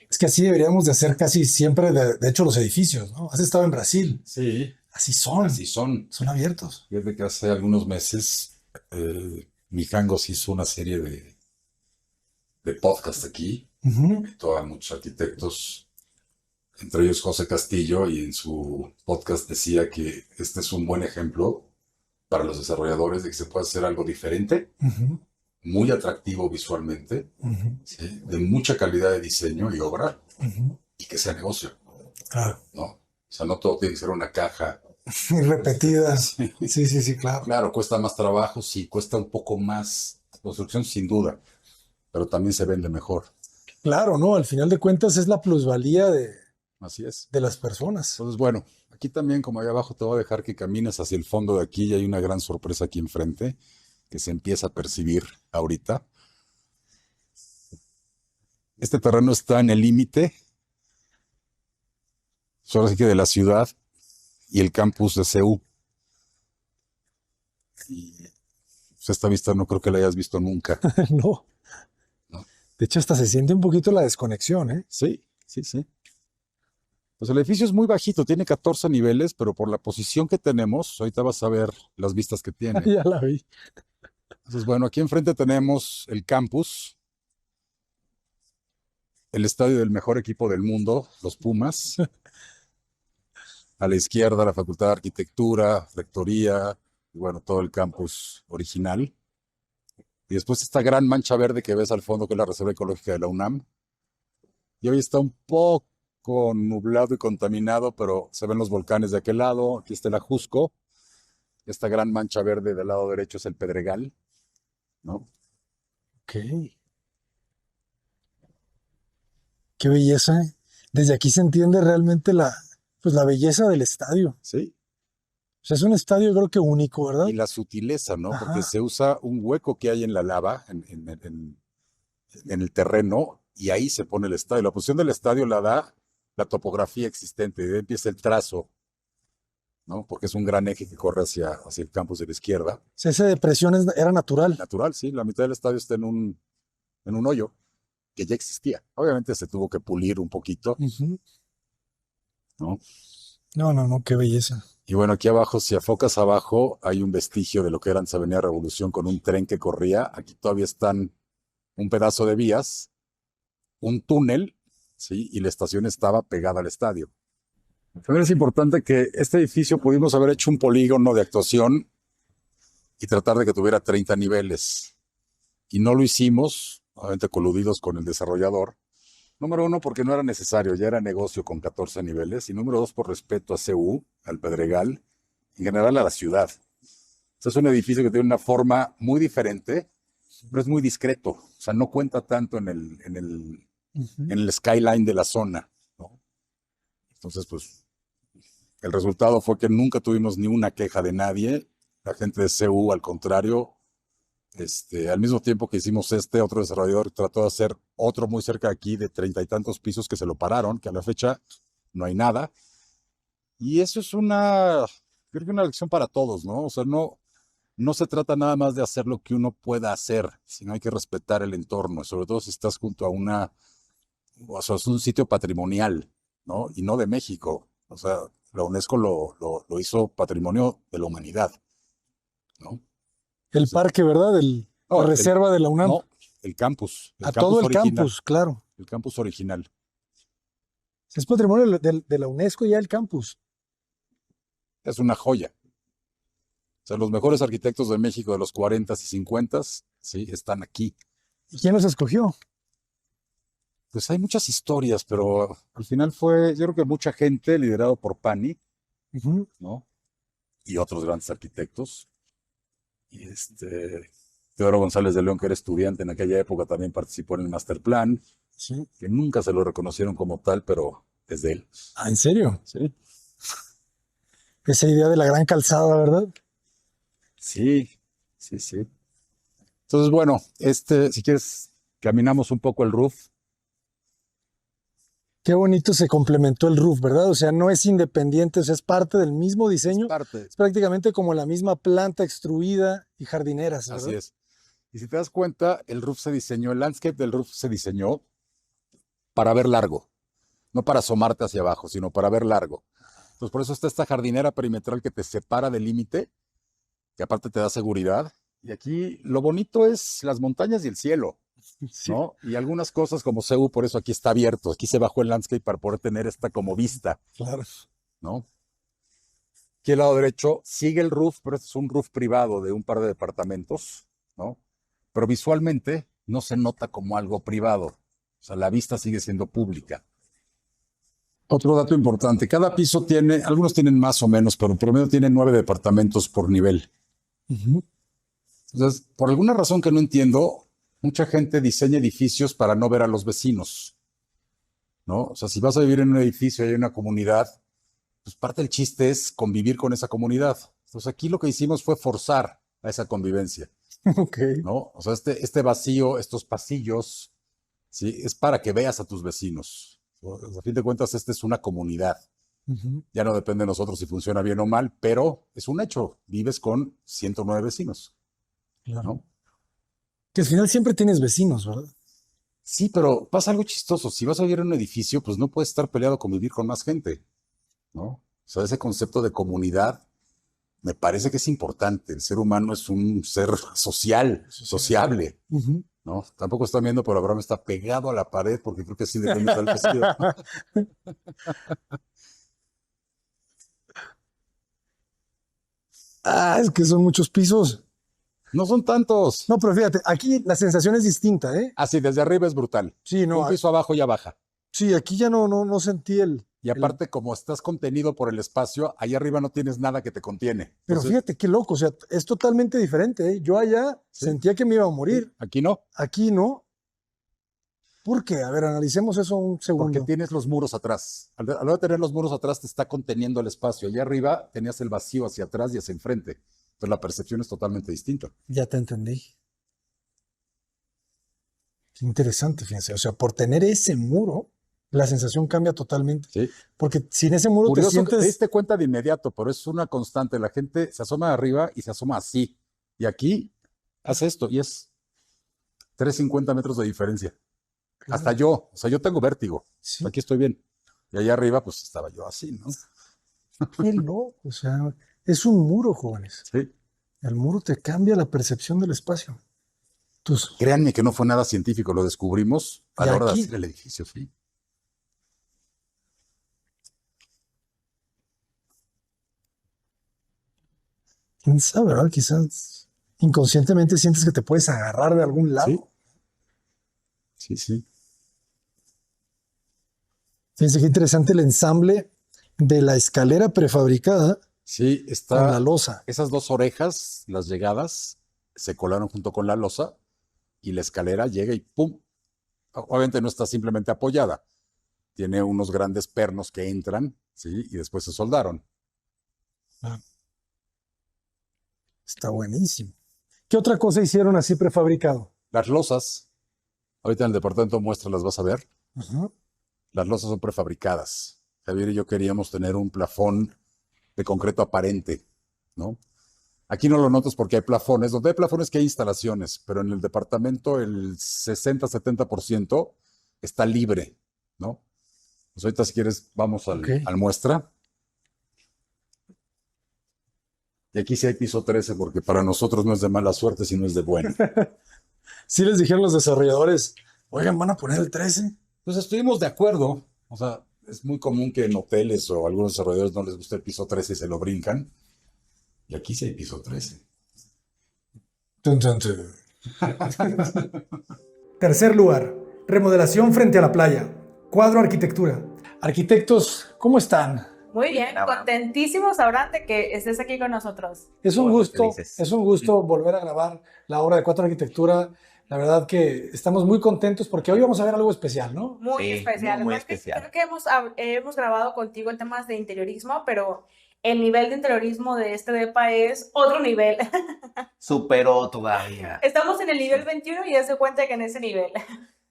Es que así deberíamos de hacer casi siempre, de hecho, los edificios, ¿no? Has estado en Brasil. Sí, Así son. así son. Son abiertos. Desde que hace algunos meses Mijangos hizo una serie de podcast aquí. Invitó a muchos arquitectos, entre ellos José Castillo, y en su podcast decía que este es un buen ejemplo para los desarrolladores de que se puede hacer algo diferente, muy atractivo visualmente, ¿sí? De mucha calidad de diseño y obra, y que sea negocio, Claro. ¿no? O sea, no todo tiene que ser una caja. Y repetidas. Sí, claro. Claro, cuesta más trabajo, sí, cuesta un poco más construcción, sin duda, pero también se vende mejor. Claro, ¿no? Al final de cuentas es la plusvalía Así es. de las personas. Entonces, bueno, aquí también, como ahí abajo, te voy a dejar que camines hacia el fondo de aquí y hay una gran sorpresa aquí enfrente que se empieza a percibir ahorita. Este terreno está en el límite, solo así que de la ciudad y el campus de CU. Y pues, esta vista no creo que la hayas visto nunca. No. No. De hecho, hasta se siente un poquito la desconexión, ¿eh? Sí. Pues el edificio es muy bajito, tiene 14 niveles, pero por la posición que tenemos, ahorita vas a ver las vistas que tiene. Ya la vi. Entonces, bueno, aquí enfrente tenemos el campus, el estadio del mejor equipo del mundo, los Pumas. A la izquierda, la Facultad de Arquitectura, Rectoría, y bueno, todo el campus original. Y después esta gran mancha verde que ves al fondo, que es la Reserva Ecológica de la UNAM. Y hoy está un poco nublado y contaminado, pero se ven los volcanes de aquel lado. Aquí está el Ajusco. Esta gran mancha verde del lado derecho es el Pedregal, ¿no? Ok. Qué belleza, ¿eh? Desde aquí se entiende realmente pues la belleza del estadio. Sí. O sea, es un estadio creo que único, ¿verdad? Y la sutileza, ¿no? Ajá. Porque se usa un hueco que hay en la lava, en el terreno, y ahí se pone el estadio. La posición del estadio la da la topografía existente, y de ahí empieza el trazo, ¿no? Porque es un gran eje que corre hacia el campus de la izquierda. O sea, esa depresión era natural. Natural, sí, la mitad del estadio está en un hoyo que ya existía. Obviamente se tuvo que pulir un poquito, ¿no? No, qué belleza. Y bueno, aquí abajo, si afocas abajo, hay un vestigio de lo que era antes Avenida Revolución con un tren que corría. Aquí todavía están un pedazo de vías, un túnel, ¿sí? Y la estación estaba pegada al estadio. También es importante que este edificio pudimos haber hecho un polígono de actuación y tratar de que tuviera 30 niveles. Y no lo hicimos, obviamente coludidos con el desarrollador. Número uno, porque no era necesario, ya era negocio con 14 niveles. Y número dos, por respeto a CU, al Pedregal, en general a la ciudad. Este es un edificio que tiene una forma muy diferente, pero es muy discreto. O sea, no cuenta tanto en el skyline de la zona, ¿no? Entonces, pues, el resultado fue que nunca tuvimos ni una queja de nadie. La gente de CU, al contrario, al mismo tiempo que hicimos otro desarrollador trató de hacer otro muy cerca de aquí de 30 y tantos pisos que se lo pararon, que a la fecha no hay nada. Y eso es creo que una lección para todos, ¿no? O sea, no se trata nada más de hacer lo que uno pueda hacer, sino hay que respetar el entorno, sobre todo si estás junto a o sea, es un sitio patrimonial, ¿no? Y no de México. O sea, la UNESCO lo hizo patrimonio de la humanidad, ¿no? El parque, ¿verdad? No, La reserva de la UNAM. No, el campus. A todo el original, campus, claro. El campus original. Es patrimonio de la UNESCO ya el campus. Es una joya. O sea, los mejores arquitectos de México de los 40s y 50s, sí, están aquí. ¿Y quién los escogió? Pues hay muchas historias, pero al final yo creo que mucha gente, liderado por Pani, ¿no? Y otros grandes arquitectos. Y Teodoro González de León, que era estudiante en aquella época, también participó en el master plan, Sí. que nunca se lo reconocieron como tal, pero es de él. Ah, ¿en serio? Sí. Esa idea de la gran calzada, ¿verdad? Sí, sí, sí. Entonces, bueno, si quieres, caminamos un poco el roof. Qué bonito se complementó el roof, ¿verdad? O sea, no es independiente, o sea, es parte del mismo diseño. Es parte. Es prácticamente como la misma planta extruida y jardineras, ¿verdad? Así es. Y si te das cuenta, el roof se diseñó, el landscape del roof se diseñó para ver largo, no para asomarte hacia abajo, sino para ver largo. Entonces, por eso está esta jardinera perimetral que te separa del límite, que aparte te da seguridad. Y aquí lo bonito es las montañas y el cielo, Sí. ¿no? Y algunas cosas como CEU, por eso aquí está abierto. Aquí se bajó el landscape para poder tener esta como vista, Claro. ¿no? Aquí al lado derecho sigue el roof, pero este es un roof privado de un par de departamentos, ¿no? Pero visualmente no se nota como algo privado. O sea, la vista sigue siendo pública. Otro dato importante, cada piso tiene, algunos tienen más o menos, pero en promedio tienen 9 departamentos por nivel. Ujú. Entonces, por alguna razón que no entiendo, mucha gente diseña edificios para no ver a los vecinos, ¿no? O sea, si vas a vivir en un edificio y hay una comunidad, pues parte del chiste es convivir con esa comunidad. Entonces, aquí lo que hicimos fue forzar a esa convivencia, Ok. ¿no? O sea, este vacío, estos pasillos, ¿sí? Es para que veas a tus vecinos. A fin de cuentas, esta es una comunidad. Ujú. Ya no depende de nosotros si funciona bien o mal, pero es un hecho. Vives con 109 vecinos, Claro. ¿no? Que al final siempre tienes vecinos, ¿verdad? Sí, pero pasa algo chistoso. Si vas a vivir en un edificio, pues no puedes estar peleado con vivir con más gente, ¿no? O sea, ese concepto de comunidad me parece que es importante. El ser humano es un ser social, sociable, Ujú. ¿no? Tampoco está viendo, pero Abraham está pegado a la pared porque creo que sí depende del vestido. Ah, es que son muchos pisos. No son tantos. No, pero fíjate, aquí la sensación es distinta, ¿eh? Así, desde arriba es brutal. Sí, no, Un piso abajo ya baja. sí, aquí ya no sentí Y aparte, como estás contenido por el espacio, ahí arriba no tienes nada que te contiene. Pero Entonces, fíjate qué loco, o sea, es totalmente diferente, ¿eh? Yo allá Sí. sentía que me iba a morir, aquí no, aquí no. ¿Por qué? A ver, analicemos eso un porque segundo. tienes los muros atrás. Al hora de tener los muros atrás, te está conteniendo el espacio. Allá arriba tenías el vacío hacia atrás y hacia enfrente. Entonces, la percepción es totalmente distinta. Ya te entendí. Qué interesante, fíjense. O sea, por tener ese muro, la sensación cambia totalmente. ¿Sí? Porque sin ese muro te Curioso, que te sientes... diste cuenta de inmediato, pero es una constante. La gente se asoma de arriba y se asoma así. Y aquí hace esto y es 350 metros de diferencia. Hasta yo, o sea, yo tengo vértigo. Sí, Aquí estoy bien. Y allá arriba, pues estaba yo así, ¿no? qué loco. O sea, es un muro, jóvenes. Sí. El muro te cambia la percepción del espacio. Entonces, Créanme que no fue nada científico, lo descubrimos a Y la hora de aquí- hacer el edificio, sí. quién sabe, ¿verdad? Quizás inconscientemente sientes que te puedes agarrar de algún lado. Sí. Sí, sí. Fíjense qué interesante el ensamble de la escalera prefabricada Sí, con está. la losa. Esas dos orejas, las llegadas, se colaron junto con la losa y la escalera llega y ¡pum! Obviamente no está simplemente apoyada. Tiene unos grandes pernos que entran, ¿sí? Y después se soldaron. Está buenísimo. ¿Qué otra cosa hicieron así prefabricado? Las losas, ahorita en el departamento muestra las vas a ver. Ajá. Las losas son prefabricadas. Javier y yo queríamos tener un plafón de concreto aparente, ¿no? Aquí no lo notas porque hay plafones. Donde hay plafones que hay instalaciones, pero en el departamento el 60-70% está libre, ¿no? Pues ahorita si quieres vamos Ok. al muestra. Y aquí sí hay piso 13 porque para nosotros no es de mala suerte, sino es de buena. Sí les dijeron los desarrolladores, oigan, van a poner el 13. Pues estuvimos de acuerdo. O sea, es muy común que en hoteles o algunos desarrolladores no les guste el piso 13 y se lo brincan. Y aquí sí hay piso 13. Tun, tun, tun. Tercer lugar, remodelación frente a la playa. Cuadro arquitectura. Arquitectos, ¿cómo están? Muy bien, Bravo. contentísimos, Abraham, de que estés aquí con nosotros. Es un Bueno, gusto, felices. es un gusto volver a grabar la obra de Cuatro Arquitectura. La verdad que estamos muy contentos porque hoy vamos a ver algo especial, ¿no? Muy Sí, especial. muy Creo que- especial. Creo que hemos grabado contigo en temas de interiorismo, pero el nivel de interiorismo de este depa es otro nivel. Superó todavía. Estamos en el nivel 21 y ya se cuenta que en ese nivel.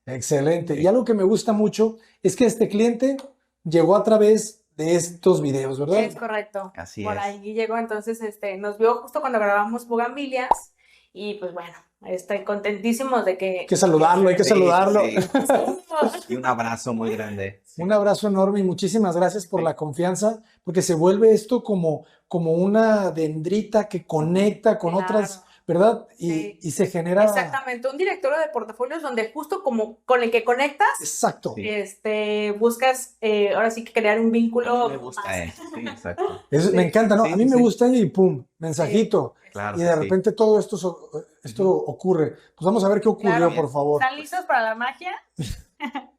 Excelente. Y algo que me gusta mucho es que este cliente llegó a través de estos videos, ¿verdad? Es correcto. Así Por es. ahí llegó, entonces nos vio justo cuando grabamos Bugambilias y pues bueno, estoy contentísimos de que... Hay que saludarlo, hay que Sí, saludarlo. sí. Y un abrazo muy grande. Sí. Un abrazo enorme y muchísimas gracias por la confianza, porque se vuelve esto como una dendrita que conecta con Claro. otras, ¿verdad? Sí. Y se genera... Exactamente, un directorio de portafolios donde justo como con el que conectas, Exacto. Sí. buscas ahora sí que crear un A mí vínculo me gusta más. eso. Sí, exacto. Me encanta, ¿no? Sí, A mí me sí. gusta y pum, mensajito. Claro Y que de sí. repente todo esto ocurre. Pues vamos a ver qué ocurrió, Claro. por favor. ¿Están listos para la magia?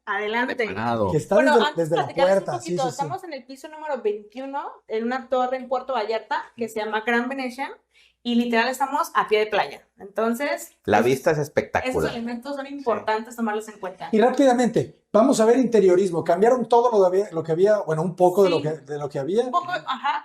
Adelante. Preparado. Que está Bueno, desde, antes desde de la platicarles puerta. un poquito, Sí. estamos en el piso número 21, en una torre en Puerto Vallarta que se llama Gran Venecia y literal estamos a pie de playa. Entonces, La esos- vista es esos espectacular. elementos son importantes tomarlos en cuenta. Y rápidamente, vamos a ver interiorismo. Cambiaron todo lo que había, bueno, un poco Sí. de lo que había. Un poco,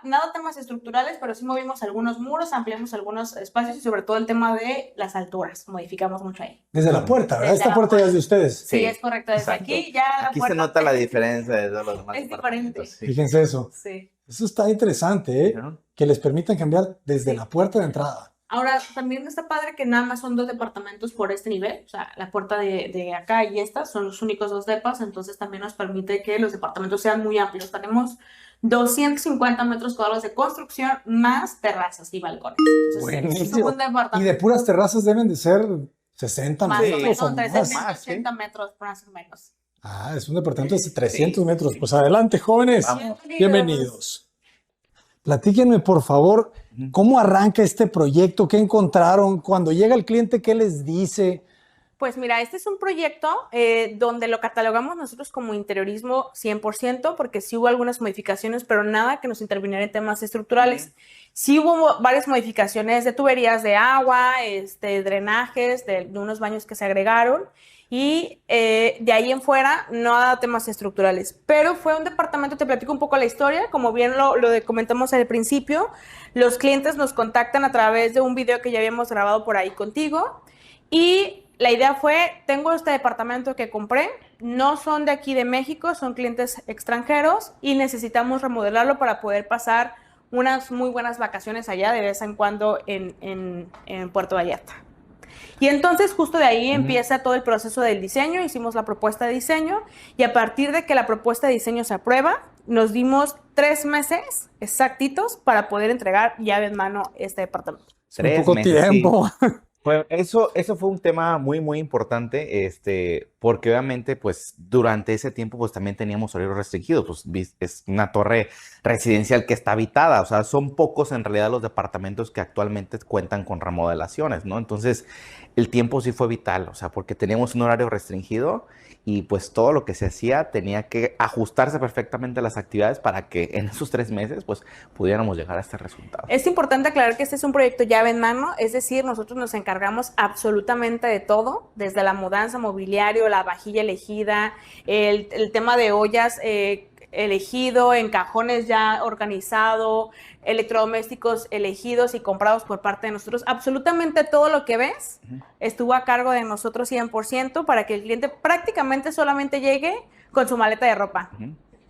nada temas estructurales, pero sí movimos algunos muros, ampliamos algunos espacios y sobre todo el tema de las alturas, modificamos mucho ahí. Desde la puerta, ¿verdad? Desde Esta la puerta ya es de ustedes. Sí, Sí, es correcto, desde exacto. aquí ya la Aquí se puerta- nota la diferencia de todos los demás Es departamentos. Sí. Fíjense eso. Sí. Eso está interesante, ¿eh? ¿No? Que les permitan cambiar desde Sí. la puerta de entrada. Ahora, también está padre que nada más son 2 departamentos por este nivel, o sea, la puerta de acá y esta son los únicos 2 depas, entonces también nos permite que los departamentos sean muy amplios. Tenemos 250 metros cuadrados de construcción más terrazas y balcones. Entonces, Buenísimo. es un departamento Y de puras terrazas deben de ser 60 más metros o menos, o entre más. 780 metros más o menos. Ah, es un departamento de 300 metros. Pues adelante, jóvenes. Vamos. Bienvenidos. Platíquenme, por favor, cómo arranca este proyecto, qué encontraron, cuando llega el cliente, qué les dice. Pues mira, este es un proyecto donde lo catalogamos nosotros como interiorismo 100%, porque sí hubo algunas modificaciones, pero nada que nos interviniera en temas estructurales. Sí hubo varias modificaciones de tuberías de agua, drenajes, de unos baños que se agregaron, y de ahí en fuera no ha dado temas estructurales. Pero fue un departamento, te platico un poco la historia, como bien lo comentamos al principio, los clientes nos contactan a través de un video que ya habíamos grabado por ahí contigo, y la idea fue, tengo este departamento que compré, no son de aquí de México, son clientes extranjeros y necesitamos remodelarlo para poder pasar unas muy buenas vacaciones allá de vez en cuando en Puerto Vallarta. Y entonces justo de ahí empieza todo el proceso del diseño, hicimos la propuesta de diseño y a partir de que la propuesta de diseño se aprueba, nos dimos 3 meses exactitos para poder entregar llave en mano este departamento. Es un poco meses, sí. tiempo. Eso fue un tema muy, muy importante, porque obviamente, pues, durante ese tiempo, pues, también teníamos horarios restringidos, pues, es una torre residencial que está habitada, o sea, son pocos en realidad los departamentos que actualmente cuentan con remodelaciones, ¿no? Entonces, el tiempo sí fue vital, o sea, porque teníamos un horario restringido y, pues, todo lo que se hacía tenía que ajustarse perfectamente a las actividades para que en esos 3 meses, pues, pudiéramos llegar a este resultado. Es importante aclarar que este es un proyecto llave en mano, es decir, nosotros nos encargamos absolutamente de todo, desde la mudanza, mobiliario, la vajilla elegida, el tema de ollas elegido, en cajones ya organizado, electrodomésticos elegidos y comprados por parte de nosotros. Absolutamente todo lo que ves estuvo a cargo de nosotros 100% para que el cliente prácticamente solamente llegue con su maleta de ropa.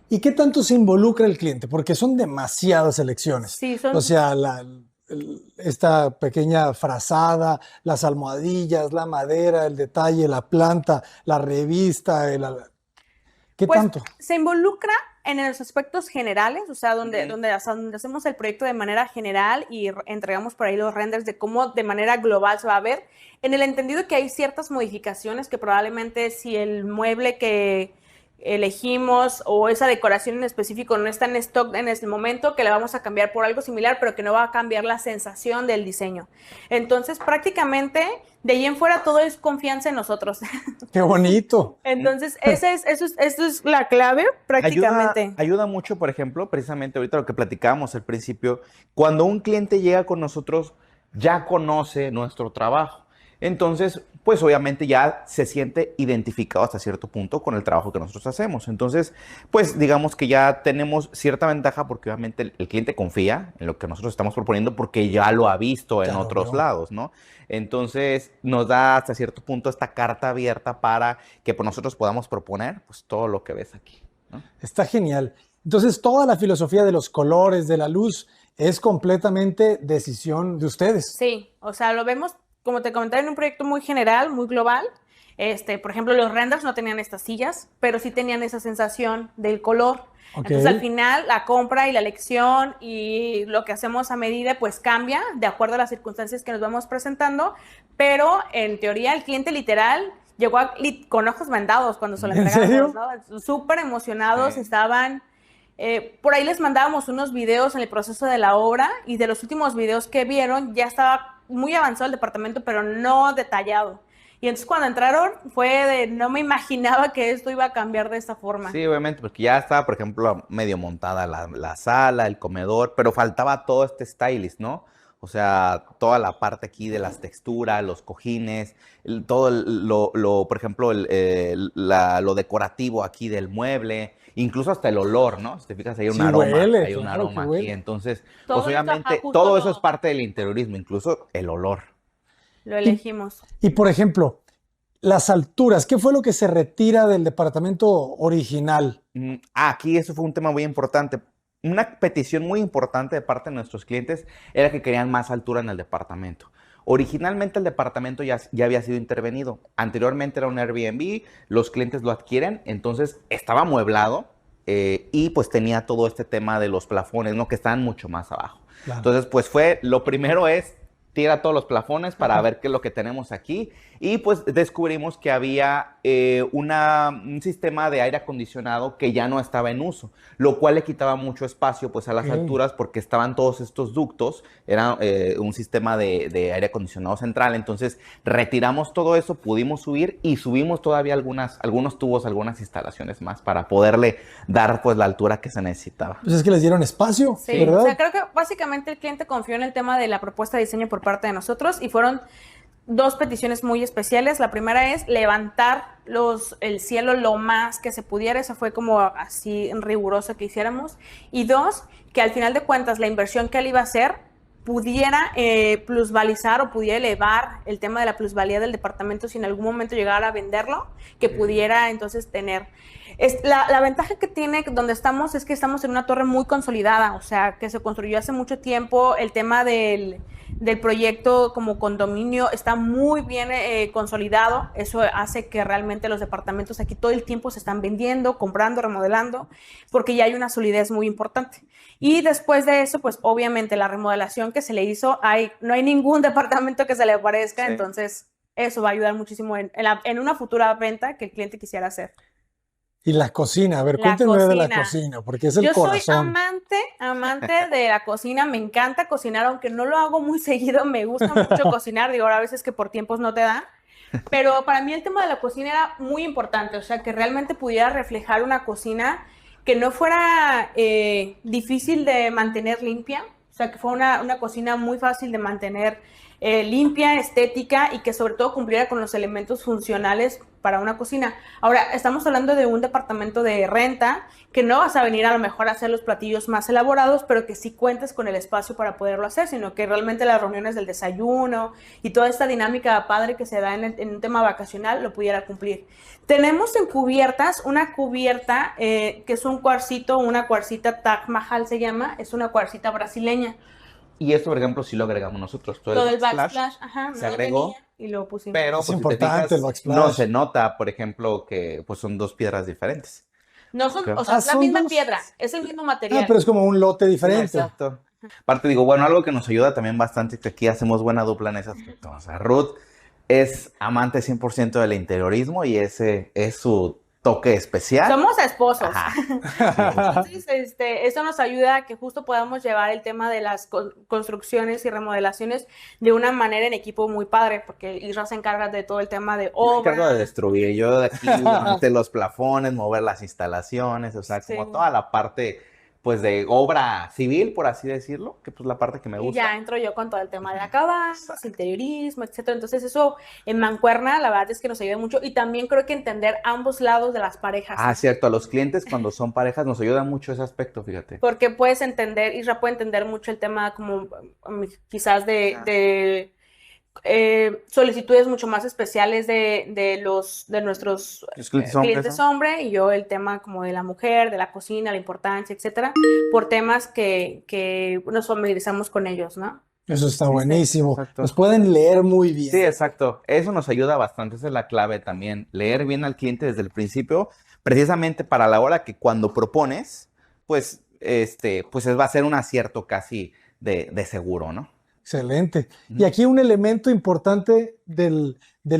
¿Y qué tanto se involucra el cliente? Porque son demasiadas elecciones. Sí, son... O sea, esta pequeña frazada, las almohadillas, la madera, el detalle, la planta, la revista, ¿qué Pues, tanto? se involucra en los aspectos generales, o sea, donde hacemos el proyecto de manera general y entregamos por ahí los renders de cómo de manera global se va a ver, en el entendido que hay ciertas modificaciones que probablemente si el mueble que elegimos o esa decoración en específico no está en stock en este momento, que la vamos a cambiar por algo similar, pero que no va a cambiar la sensación del diseño. Entonces, prácticamente, de ahí en fuera todo es confianza en nosotros. ¡Qué bonito! Entonces, eso es la clave prácticamente. Ayuda mucho, por ejemplo, precisamente ahorita lo que platicábamos al principio, cuando un cliente llega con nosotros, ya conoce nuestro trabajo. Entonces, pues obviamente ya se siente identificado hasta cierto punto con el trabajo que nosotros hacemos. Entonces, pues digamos que ya tenemos cierta ventaja porque obviamente el cliente confía en lo que nosotros estamos proponiendo porque ya lo ha visto en otros lados, ¿no? Entonces, nos da hasta cierto punto esta carta abierta para que pues, nosotros podamos proponer pues todo lo que ves aquí, ¿no? Está genial. Entonces, toda la filosofía de los colores, de la luz, es completamente decisión de ustedes. Sí, o sea, lo vemos, como te comentaba, en un proyecto muy general, muy global. Por ejemplo, los renders no tenían estas sillas, pero sí tenían esa sensación del color. Okay. Entonces, al final, la compra y la elección y lo que hacemos a medida, pues cambia de acuerdo a las circunstancias que nos vamos presentando, pero en teoría el cliente literal llegó con ojos vendados cuando se lo entregamos. ¿En serio? ¿No? Súper emocionados, estaban... por ahí les mandábamos unos videos en el proceso de la obra y de los últimos videos que vieron ya estaba muy avanzado el departamento, pero no detallado. Y entonces cuando entraron fue de, no me imaginaba que esto iba a cambiar de esta forma. Sí, obviamente, porque ya estaba, por ejemplo, medio montada la sala, el comedor, pero faltaba todo este stylist, ¿no? O sea, toda la parte aquí de las texturas, los cojines, por ejemplo, lo decorativo aquí del mueble, incluso hasta el olor, ¿no? Si te fijas, hay un aroma, huele, hay un claro aroma que huele. aquí. Entonces, Todo pues obviamente, justo todo eso es parte del interiorismo, incluso el olor. Lo elegimos. Y por ejemplo, las alturas, ¿qué fue lo que se retira del departamento original? Aquí eso fue un tema muy importante. Una petición muy importante de parte de nuestros clientes era que querían más altura en el departamento. Originalmente el departamento ya había sido intervenido. Anteriormente era un Airbnb, los clientes lo adquieren, entonces estaba amueblado y pues tenía todo este tema de los plafones, ¿no? Que estaban mucho más abajo. Claro. Entonces pues lo primero es tira todos los plafones para ver qué es lo que tenemos aquí y pues descubrimos que había un sistema de aire acondicionado que ya no estaba en uso, lo cual le quitaba mucho espacio pues a las alturas porque estaban todos estos ductos, era un sistema de aire acondicionado central, entonces retiramos todo eso, pudimos subir y subimos todavía algunos tubos, algunas instalaciones más para poderle dar pues la altura que se necesitaba. Pues es que les dieron espacio, Sí, ¿verdad? o sea, creo que básicamente el cliente confió en el tema de la propuesta de diseño por parte de nosotros y fueron dos peticiones muy especiales. La primera es levantar el cielo lo más que se pudiera, eso fue como así riguroso que hiciéramos. Y dos, que al final de cuentas la inversión que él iba a hacer pudiera plusvalizar o pudiera elevar el tema de la plusvalía del departamento si en algún momento llegara a venderlo, que pudiera entonces tener. La ventaja que tiene donde estamos es que estamos en una torre muy consolidada, o sea, que se construyó hace mucho tiempo. El tema del proyecto como condominio está muy bien consolidado. Eso hace que realmente los departamentos aquí todo el tiempo se están vendiendo, comprando, remodelando, porque ya hay una solidez muy importante. Y después de eso, pues obviamente la remodelación que se le hizo, no hay ningún departamento que se le parezca, sí. Entonces eso va a ayudar muchísimo en una futura venta que el cliente quisiera hacer. Y la cocina, a ver, cuéntenme de la cocina, porque es el corazón. Yo soy amante de la cocina, me encanta cocinar, aunque no lo hago muy seguido, me gusta mucho cocinar, digo, ahora a veces que por tiempos no te da, pero para mí el tema de la cocina era muy importante, o sea, que realmente pudiera reflejar una cocina que no fuera difícil de mantener limpia, o sea, que fuera una cocina muy fácil de mantener limpia, estética y que sobre todo cumpliera con los elementos funcionales para una cocina. Ahora, estamos hablando de un departamento de renta que no vas a venir a lo mejor a hacer los platillos más elaborados, pero que sí cuentes con el espacio para poderlo hacer, sino que realmente las reuniones del desayuno y toda esta dinámica padre que se da en un tema vacacional lo pudiera cumplir. Tenemos en cubiertas una cubierta que es un cuarcito, una cuarcita Taj Mahal se llama, es una cuarcita brasileña. Y esto, por ejemplo, sí lo agregamos nosotros. Todo el backsplash, ajá, se agregó. Y lo pusimos. Pero es pues, importante si el backsplash. no se nota, por ejemplo, que pues son dos piedras diferentes. No son, o sea, es la misma piedra, es el mismo material. Ah, pero es como un lote diferente. Sí, exacto. Aparte digo, bueno, algo que nos ayuda también bastante, que aquí hacemos buena dupla en ese aspecto. O sea, Ruth es amante 100% del interiorismo y ese es su toque especial. Somos esposos. Ajá. Entonces, eso nos ayuda a que justo podamos llevar el tema de las construcciones y remodelaciones de una manera en equipo muy padre, porque Isra se encarga de todo el tema de Yo me encargo de obra. destruir, yo de aquí, de los plafones, mover las instalaciones, o sea, como Sí. toda la parte, pues, de obra civil, por así decirlo, que pues la parte que me Y gusta. ya entro yo con todo el tema de acabados, interiorismo, etcétera. Entonces eso en mancuerna, la verdad es que nos ayuda mucho y también creo que entender ambos lados de las parejas. Ah, ¿no? cierto, a los clientes cuando son parejas nos ayuda mucho ese aspecto, fíjate. Porque puedes entender, Isra puede entender mucho el tema como quizás de solicitudes mucho más especiales de nuestros Los clientes hombres, clientes ¿no? hombre y yo el tema como de la mujer, de la cocina, la importancia, etcétera, por temas que nos familiarizamos con ellos, ¿no? Eso está buenísimo. exacto. Nos pueden leer muy bien. Sí, exacto. Eso nos ayuda bastante, esa es la clave también. Leer bien al cliente desde el principio, precisamente para la hora que cuando propones, pues, pues va a ser un acierto casi de seguro, ¿no? Excelente. Y aquí un elemento importante del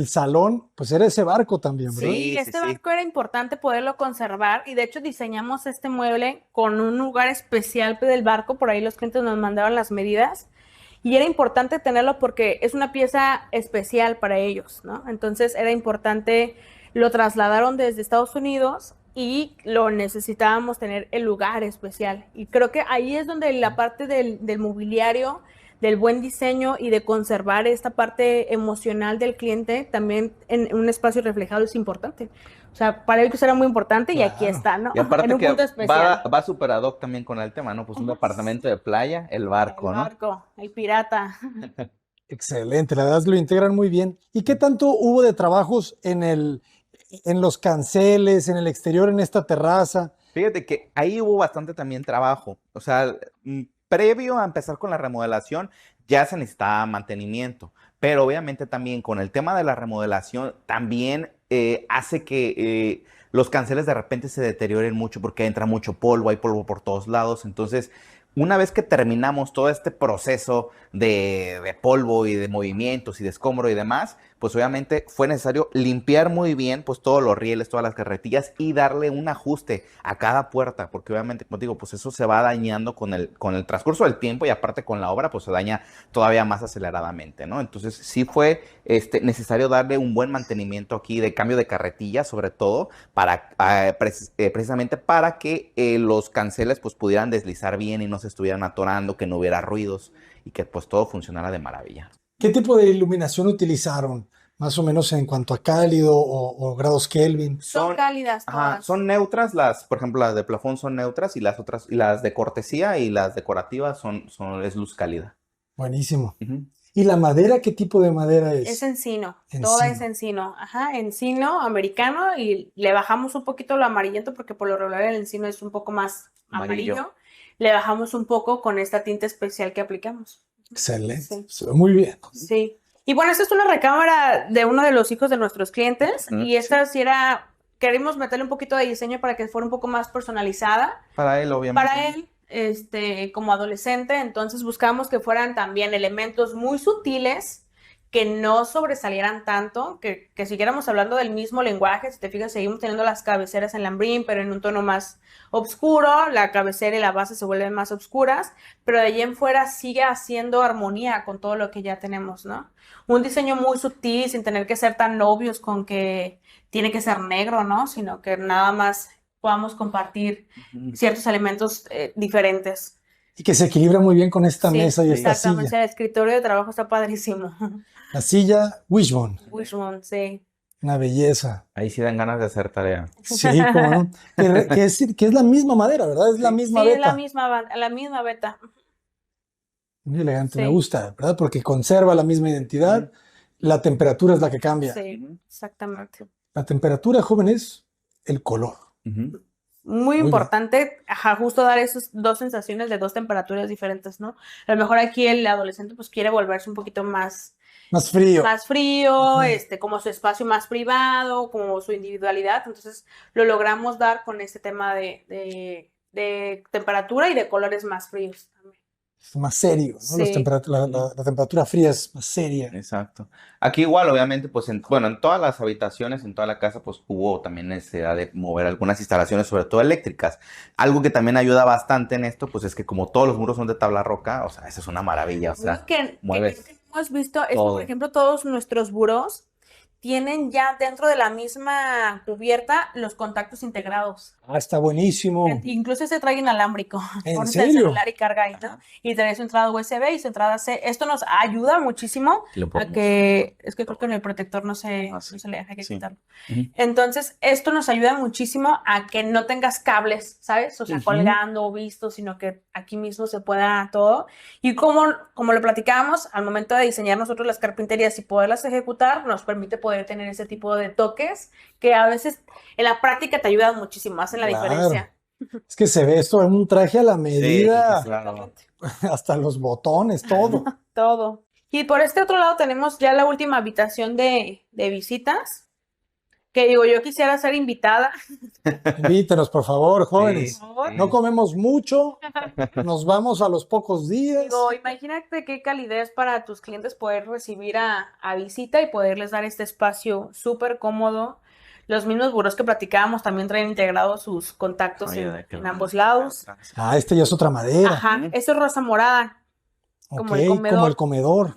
salón, pues era ese barco también, ¿verdad? Sí, Sí, este sí. barco era importante poderlo conservar y de hecho diseñamos este mueble con un lugar especial del barco, por ahí los clientes nos mandaron las medidas y era importante tenerlo porque es una pieza especial para ellos, ¿no? Entonces era importante, lo trasladaron desde Estados Unidos y lo necesitábamos tener el lugar especial y creo que ahí es donde la parte del mobiliario, del buen diseño y de conservar esta parte emocional del cliente también en un espacio reflejado es importante. O sea, para ellos era muy importante y aquí Claro. está, ¿no? Y aparte En un que punto especial. va super ad hoc también con el tema, ¿no? Pues un departamento de playa, el barco, El ¿no? barco, el pirata. Excelente, la verdad es que lo integran muy bien. ¿Y qué tanto hubo de trabajos en los canceles, en el exterior, en esta terraza? Fíjate que ahí hubo bastante también trabajo. O sea, previo a empezar con la remodelación, ya se necesitaba mantenimiento. Pero obviamente también con el tema de la remodelación, también hace que los canceles de repente se deterioren mucho porque entra mucho polvo, hay polvo por todos lados. Entonces, una vez que terminamos todo este proceso de polvo y de movimientos y de escombro y demás, pues obviamente fue necesario limpiar muy bien pues todos los rieles, todas las carretillas y darle un ajuste a cada puerta, porque obviamente, como digo, pues eso se va dañando con el transcurso del tiempo y aparte con la obra pues se daña todavía más aceleradamente, ¿no? Entonces sí fue necesario darle un buen mantenimiento aquí de cambio de carretilla, sobre todo, para precisamente para que los canceles pues pudieran deslizar bien y no se estuvieran atorando, que no hubiera ruidos y que pues todo funcionara de maravilla. ¿Qué tipo de iluminación utilizaron? Más o menos en cuanto a cálido o grados Kelvin. Son cálidas Ajá, todas. son neutras, por ejemplo, las de plafón son neutras y las otras, y las de cortesía y las decorativas es luz cálida. Buenísimo. Ujú. ¿Y la madera, qué tipo de madera es? Es encino, Encino. toda es encino, ajá, encino americano y le bajamos un poquito lo amarillento porque por lo regular el encino es un poco más amarillo. Le bajamos un poco con esta tinta especial que aplicamos. Excelente. Sí. Se ve muy bien. Sí. Y bueno, esta es una recámara de uno de los hijos de nuestros clientes y esta sí era, queríamos meterle un poquito de diseño para que fuera un poco más personalizada. Para él, obviamente. Para él, como adolescente, entonces buscamos que fueran también elementos muy sutiles, que no sobresalieran tanto, que siguiéramos hablando del mismo lenguaje. Si te fijas, seguimos teniendo las cabeceras en lambrín, pero en un tono más oscuro, la cabecera y la base se vuelven más oscuras, pero de allí en fuera sigue haciendo armonía con todo lo que ya tenemos, ¿no? Un diseño muy sutil, sin tener que ser tan obvios con que tiene que ser negro, ¿no? Sino que nada más podamos compartir ciertos elementos diferentes. Y que se equilibra muy bien con esta Sí, mesa y esta exactamente. silla. El escritorio de trabajo está padrísimo. La silla Wishbone, Wishbone, sí. una belleza. Ahí sí dan ganas de hacer tarea. Sí, cómo no. Que es la misma madera, ¿verdad? Es la misma Sí, es veta. la misma beta. Muy elegante, Sí. me gusta, ¿verdad? Porque conserva la misma identidad. La temperatura es la que cambia. Sí, exactamente. La temperatura, joven, es el color. Ujú. Muy bien. importante, ajá, justo dar esas dos sensaciones de dos temperaturas diferentes, ¿no? A lo mejor aquí el adolescente pues quiere volverse un poquito más Más frío. como su espacio más privado, como su individualidad. Entonces lo logramos dar con este tema de temperatura y de colores más fríos también. es más serio, ¿no? Sí. La temperatura fría es más seria. Exacto. Aquí igual, obviamente, pues, bueno, en todas las habitaciones, en toda la casa, pues hubo también necesidad de mover algunas instalaciones, sobre todo eléctricas. Algo que también ayuda bastante en esto, pues es que como todos los muros son de tabla roca, o sea, eso es una maravilla, o sea, Algo que mueves creo que hemos visto es que, todo. por ejemplo, todos nuestros burós tienen ya dentro de la misma cubierta los contactos integrados. Ah, está buenísimo. Incluso se trae inalámbrico. ¿En Pones el serio? celular y carga ahí, ¿no? Y trae su entrada USB y su entrada C. Esto nos ayuda muchísimo Lo a podemos- que... Es que creo que en el protector no se, Ah, sí. no se le deja que Sí. quitarlo. Ujú. Entonces, esto nos ayuda muchísimo a que no tengas cables, ¿sabes? O sea, Ujú. colgando o visto, sino que aquí mismo se pueda todo. Y como lo platicábamos, al momento de diseñar nosotros las carpinterías y poderlas ejecutar, nos permite poder tener ese tipo de toques que a veces en la práctica te ayudan muchísimo, hacen la Claro. diferencia. Es que se ve esto en un traje a la medida, Sí, claro. hasta los botones, todo. Todo. Y por este otro lado tenemos ya la última habitación de visitas, que digo, yo quisiera ser invitada. Invítenos, por favor, jóvenes. Sí, Por favor. sí. No comemos mucho, nos vamos a los pocos días. Digo, imagínate qué calidez para tus clientes poder recibir a visita y poderles dar este espacio súper cómodo. Los mismos burós que platicábamos también traen integrados sus contactos Oye, en, de qué en bueno. ambos lados. Ah, este ya es otra madera. Ajá, Ujú. esto es rosa morada. como el Ok, comedor. como el comedor.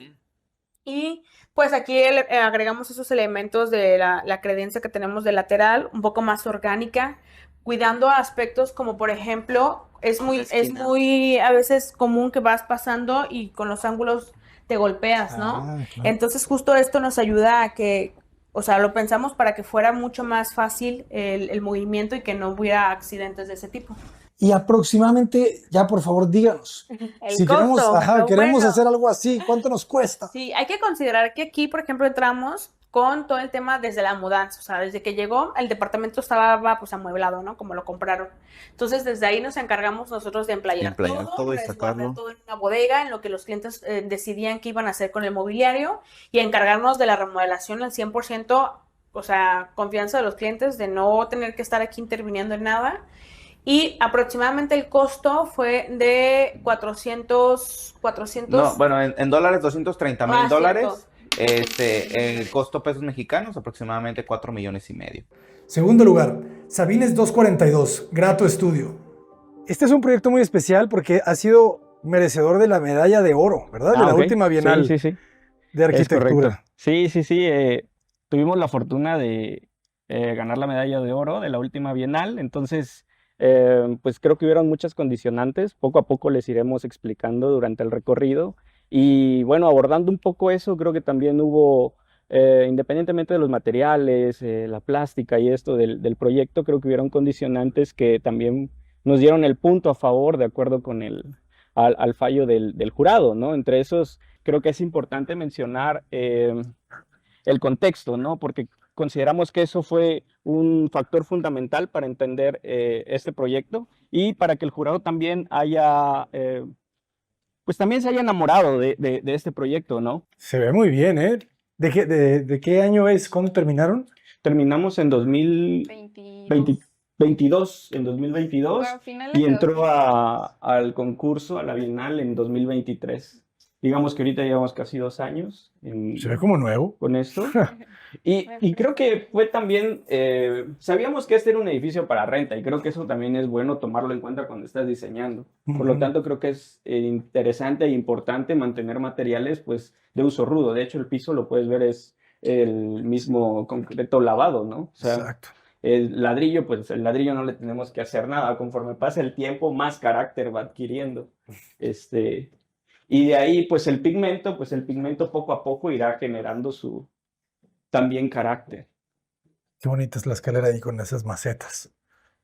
Y pues aquí agregamos esos elementos de la credencia que tenemos de lateral, un poco más orgánica, cuidando aspectos como por ejemplo, es muy a veces común que vas pasando y con los ángulos te golpeas, ¿no? Ah, claro. Entonces justo esto nos ayuda a que, o sea, lo pensamos para que fuera mucho más fácil el movimiento y que no hubiera accidentes de ese tipo. Y aproximadamente, ya por favor, díganos. El Si costo, queremos, lo bueno. hacer algo así, ¿cuánto nos cuesta? Sí, hay que considerar que aquí, por ejemplo, entramos con todo el tema desde la mudanza, o sea, desde que llegó, el departamento estaba pues amueblado, ¿no? Como lo compraron. Entonces, desde ahí nos encargamos nosotros de emplayar todo y resguardar sacarlo. todo en una bodega, en lo que los clientes decidían qué iban a hacer con el mobiliario y encargarnos de la remodelación al 100%, o sea, confianza de los clientes, de no tener que estar aquí interviniendo en nada. Y aproximadamente el costo fue de 400... No, bueno, en dólares, $230,000. cierto. El costo pesos mexicanos, aproximadamente 4,5 millones. Segundo lugar, Sabines 242, Grato Estudio. Este es un proyecto muy especial porque ha sido merecedor de la medalla de oro, ¿verdad? De la Ok. última Bienal Sí, sí, sí. de Es Arquitectura. correcto. Sí, sí, sí. Tuvimos la fortuna de ganar la medalla de oro de la última Bienal. Entonces, pues creo que hubieron muchas condicionantes. Poco a poco les iremos explicando durante el recorrido. Y bueno, abordando un poco eso, creo que también hubo, independientemente de los materiales, la plástica y esto del proyecto, creo que hubieron condicionantes que también nos dieron el punto a favor de acuerdo con al fallo del jurado, ¿no? Entre esos, creo que es importante mencionar el contexto, ¿no? Porque consideramos que eso fue un factor fundamental para entender este proyecto y para que el jurado también haya, pues también se haya enamorado de este proyecto, ¿no? Se ve muy bien, ¿eh? ¿De qué año es? ¿Cuándo terminaron? Terminamos en 2022, en 2022, Bueno, finales y de entró 2022. al concurso, a la Bienal en 2023. Digamos que ahorita llevamos casi 2 años Se ve como nuevo. con esto. Y creo que fue también, sabíamos que este era un edificio para renta y creo que eso también es bueno tomarlo en cuenta cuando estás diseñando. Por lo Ujú. tanto, creo que es interesante e importante mantener materiales pues, de uso rudo. De hecho, el piso lo puedes ver es el mismo concreto lavado, ¿no? O sea, Exacto. el ladrillo, pues el ladrillo no le tenemos que hacer nada. Conforme pasa el tiempo, más carácter va adquiriendo. Y de ahí, pues el pigmento poco a poco irá generando su también carácter. Qué bonita es la escalera ahí con esas macetas.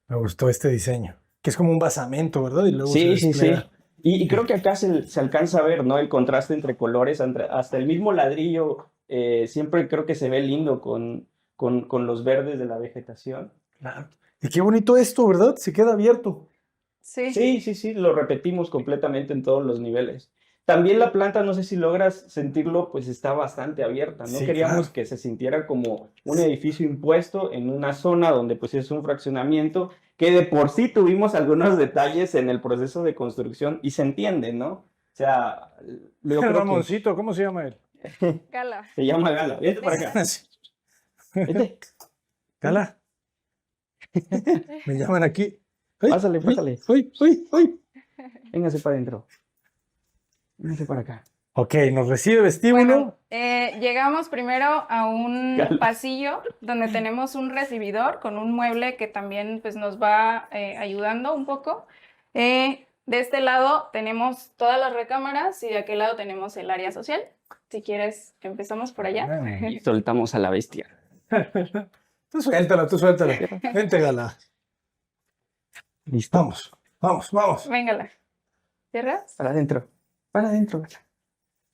Me gustó este diseño. Que es como un basamento, ¿verdad? Y luego se Sí, sí, sí. despliega. Y creo que acá se alcanza a ver, ¿no? El contraste entre colores, hasta el mismo ladrillo, siempre creo que se ve lindo con los verdes de la vegetación. Claro. Y qué bonito esto, ¿verdad? Se queda abierto. Sí. Sí, sí, sí, lo repetimos completamente en todos los niveles. También la planta, no sé si logras sentirlo, pues está bastante abierta. No Sí, queríamos claro. que se sintiera como un edificio impuesto en una zona donde pues es un fraccionamiento, que de por sí tuvimos algunos detalles en el proceso de construcción y se entiende, ¿no? O sea, yo creo que Ramoncito, ¿cómo se llama él? Gala. se llama Gala. Vente para acá. Vente. Cala. Me llaman aquí. Ay, Pásale, ay, pásale. ay, ay, ay. Véngase para adentro. Véngase para acá. Ok, nos recibe vestíbulo. Bueno, llegamos primero a un Gala. pasillo donde tenemos un recibidor con un mueble que también pues, nos va ayudando un poco. De este lado tenemos todas las recámaras y de aquel lado tenemos el área social. Si quieres, empezamos por allá. Y soltamos a la bestia. Tú suéltala, tú suéltala. Vente, Gala. Listo. Vamos, vamos, vamos. Véngala. ¿Cierras? Para adentro. Para adentro, Gala.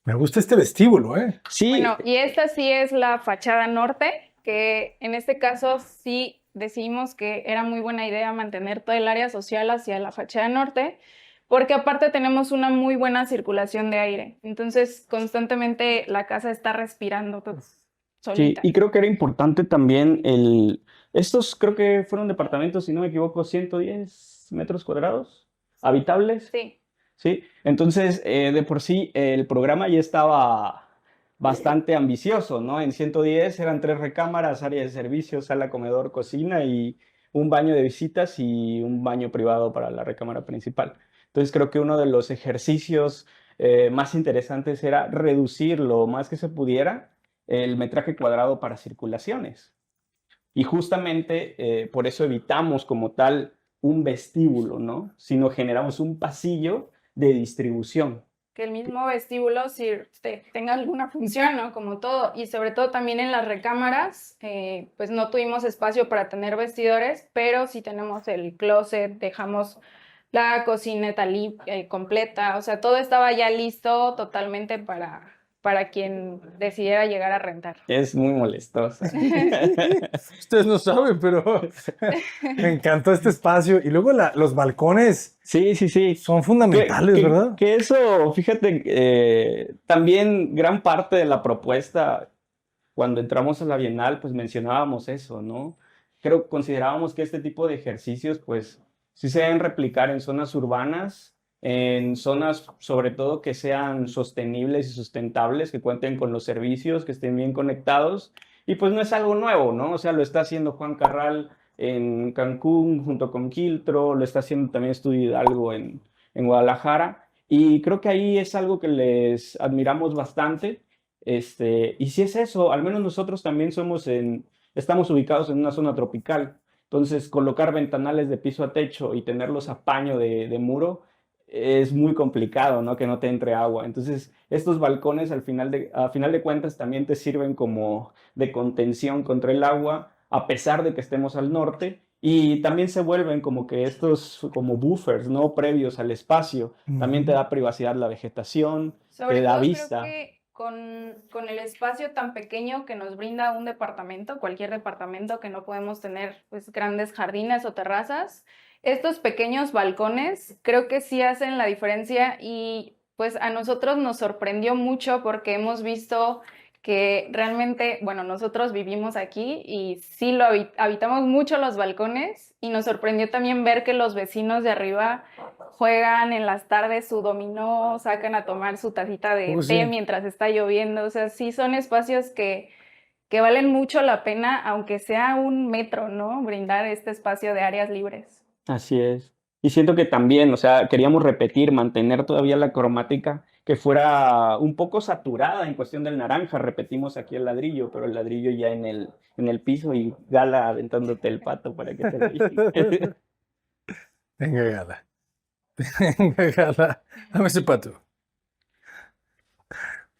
Me gusta este vestíbulo, ¿eh? Sí. Bueno, y esta sí es la fachada norte, que en este caso sí decidimos que era muy buena idea mantener todo el área social hacia la fachada norte, porque aparte tenemos una muy buena circulación de aire. Entonces, constantemente la casa está respirando Sí, solita. y creo que era importante también estos creo que fueron departamentos, si no me equivoco, 110 metros cuadrados habitables. Sí. Sí, entonces de por sí el programa ya estaba bastante ambicioso, ¿no? En 110 eran 3 recámaras, área de servicios, sala, comedor, cocina y un baño de visitas y un baño privado para la recámara principal. Entonces creo que uno de los ejercicios más interesantes era reducir lo más que se pudiera el metraje cuadrado para circulaciones. Y justamente por eso evitamos como tal un vestíbulo, ¿no? Sino generamos un pasillo de distribución. Que el mismo vestíbulo sí tenga alguna función, ¿no? Como todo. Y sobre todo también en las recámaras, pues no tuvimos espacio para tener vestidores, pero sí tenemos el closet, dejamos la cocineta completa, o sea, todo estaba ya listo totalmente para quien decidiera llegar a rentar. Es muy molestosa. Ustedes no saben, pero me encantó este espacio. Y luego los balcones Sí, sí, sí. son fundamentales, ¿verdad? Que eso, fíjate, también gran parte de la propuesta, cuando entramos a la Bienal, pues mencionábamos eso, ¿no? Considerábamos que este tipo de ejercicios, pues, sí se deben replicar en zonas urbanas, en zonas sobre todo que sean sostenibles y sustentables, que cuenten con los servicios, que estén bien conectados, y pues no es algo nuevo, ¿no? O sea, lo está haciendo Juan Carral en Cancún junto con Quiltro, lo está haciendo también Estudio Hidalgo en Guadalajara, y creo que ahí es algo que les admiramos bastante, y si es eso, al menos nosotros también estamos ubicados en una zona tropical, entonces colocar ventanales de piso a techo y tenerlos a paño de muro es muy complicado, ¿no? Que no te entre agua. Entonces, estos balcones a final de cuentas también te sirven como de contención contra el agua, a pesar de que estemos al norte, y también se vuelven como que estos como buffers, ¿no? Previos al espacio. También te da privacidad la vegetación, Sobre te da todo vista. creo que con el espacio tan pequeño que nos brinda un departamento, cualquier departamento que no podemos tener pues grandes jardines o terrazas, estos pequeños balcones creo que sí hacen la diferencia y pues a nosotros nos sorprendió mucho porque hemos visto que realmente, bueno, nosotros vivimos aquí y sí lo habitamos mucho los balcones y nos sorprendió también ver que los vecinos de arriba juegan en las tardes su dominó, sacan a tomar su tacita de té sí. mientras está lloviendo, o sea, sí son espacios que valen mucho la pena, aunque sea un metro, ¿no? Brindar este espacio de áreas libres. Así es. Y siento que también, o sea, queríamos repetir, mantener todavía la cromática que fuera un poco saturada en cuestión del naranja. Repetimos aquí el ladrillo, pero el ladrillo ya en el piso y Gala aventándote el pato para que te lo Venga, Gala. Venga, Gala. Dame ese pato.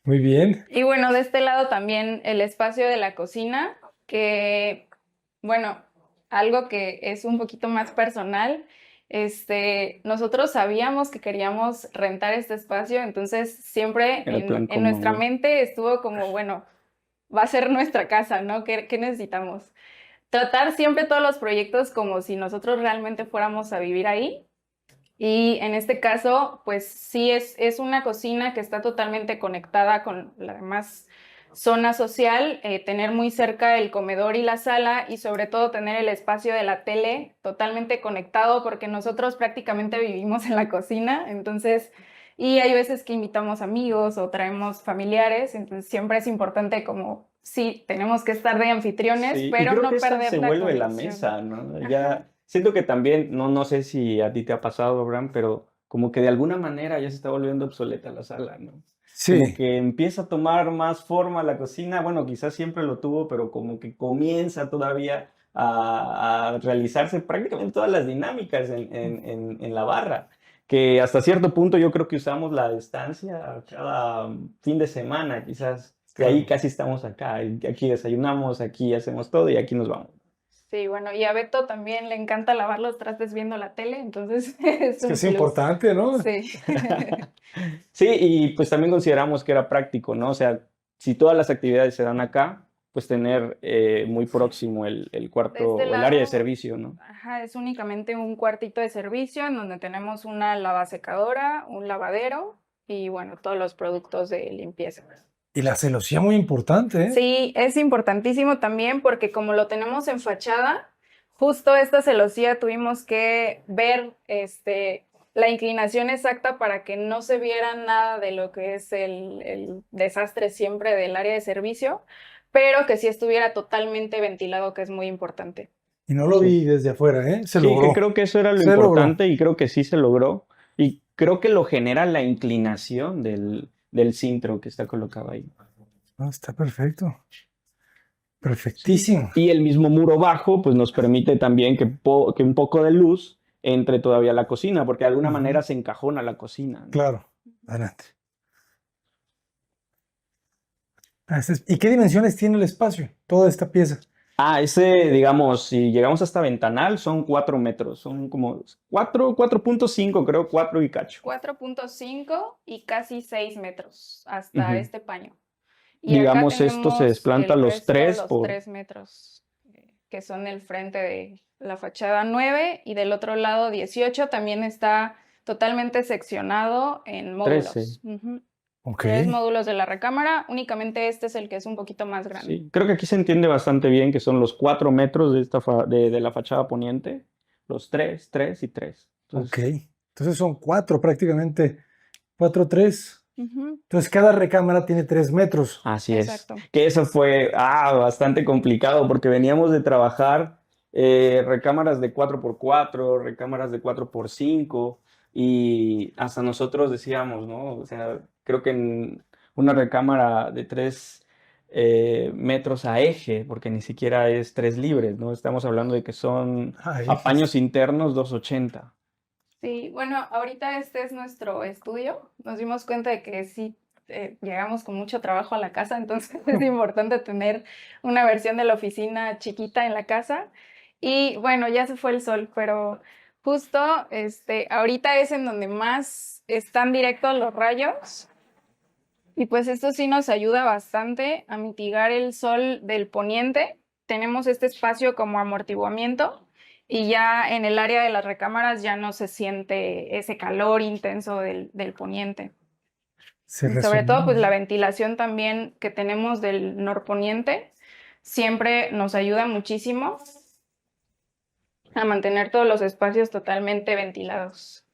Muy bien. Y bueno, de este lado también el espacio de la cocina, que, bueno, algo que es un poquito más personal. Nosotros sabíamos que queríamos rentar este espacio, entonces siempre en nuestra mente estuvo como, bueno, va a ser nuestra casa, ¿no? ¿Qué necesitamos? Tratar siempre todos los proyectos como si nosotros realmente fuéramos a vivir ahí. Y en este caso, pues sí es una cocina que está totalmente conectada con la demás zona social, tener muy cerca el comedor y la sala y sobre todo tener el espacio de la tele totalmente conectado porque nosotros prácticamente vivimos en la cocina, entonces Y hay veces que invitamos amigos o traemos familiares, entonces siempre es importante como, sí, tenemos que estar de anfitriones, Sí, y pero creo no que esa perder se la vuelve la conexión. mesa, ¿no? Ajá. Ya siento que también, no sé si a ti te ha pasado, Abraham, pero como que de alguna manera ya se está volviendo obsoleta la sala, ¿no? Como Sí, que empieza a tomar más forma la cocina, bueno, quizás siempre lo tuvo, pero como que comienza todavía a realizarse prácticamente todas las dinámicas en la barra, que hasta cierto punto yo creo que usamos la distancia cada fin de semana, quizás de ahí claro. casi estamos acá, y aquí desayunamos, aquí hacemos todo y aquí nos vamos. Sí, bueno, y a Beto también le encanta lavar los trastes viendo la tele, entonces es Es que un es plus. importante, ¿no? Sí. Sí, y pues también consideramos que era práctico, ¿no? O sea, si todas las actividades se dan acá, pues tener muy próximo el cuarto De este o el área de lado, servicio, ¿no? ajá, es únicamente un cuartito de servicio en donde tenemos una lavasecadora, un lavadero y bueno, todos los productos de limpieza. Y la celosía muy importante, ¿eh? Sí, es importantísimo también porque como lo tenemos en fachada, justo esta celosía tuvimos que ver la inclinación exacta para que no se viera nada de lo que es el desastre siempre del área de servicio, pero que sí estuviera totalmente ventilado, que es muy importante. Y no lo vi desde afuera, ¿eh? Se Sí, que logró. creo que eso era lo Se logró. importante y creo que sí se logró. Y creo que lo genera la inclinación del cintro que está colocado ahí. Ah, está perfecto. Perfectísimo. Y el mismo muro bajo, pues nos permite también que un poco de luz entre todavía a la cocina, porque de alguna manera se encajona la cocina, ¿no? Claro. Adelante. ¿Y qué dimensiones tiene el espacio? Toda esta pieza. Digamos, si llegamos hasta ventanal, son 4 metros, son como 4.5, creo, 4 y cacho. 4.5 y casi 6 metros hasta Ujú. este paño. Y acá Digamos, esto se tenemos desplanta el los resto, 3 los por... 3 metros, que son el frente de la fachada 9 y del otro lado 18 también está totalmente seccionado en módulos. 13. Ujú. Ok. 3 módulos de la recámara, únicamente este es el que es un poquito más grande. Sí, creo que aquí se entiende bastante bien que son los 4 metros de la fachada poniente, los 3, 3 y 3. Entonces, Ok. Entonces son 4 prácticamente. 4, 3. Ujú. Entonces cada recámara tiene 3 metros. así Exacto. es. Que eso fue bastante complicado porque veníamos de trabajar recámaras de 4x4, recámaras de 4x5 y hasta nosotros decíamos, ¿no? O sea, creo que en una recámara de 3 metros a eje, porque ni siquiera es 3 libres, ¿no? Estamos hablando de que son Ay, apaños internos 280. Sí, bueno, ahorita este es nuestro estudio. Nos dimos cuenta de que sí llegamos con mucho trabajo a la casa, entonces es importante tener una versión de la oficina chiquita en la casa. Y bueno, ya se fue el sol, pero justo ahorita es en donde más están directos los rayos. Y pues esto sí nos ayuda bastante a mitigar el sol del poniente. Tenemos este espacio como amortiguamiento. Y ya en el área de las recámaras ya no se siente ese calor intenso del poniente. Y sobre todo, pues la ventilación también que tenemos del norponiente siempre nos ayuda muchísimo a mantener todos los espacios totalmente ventilados.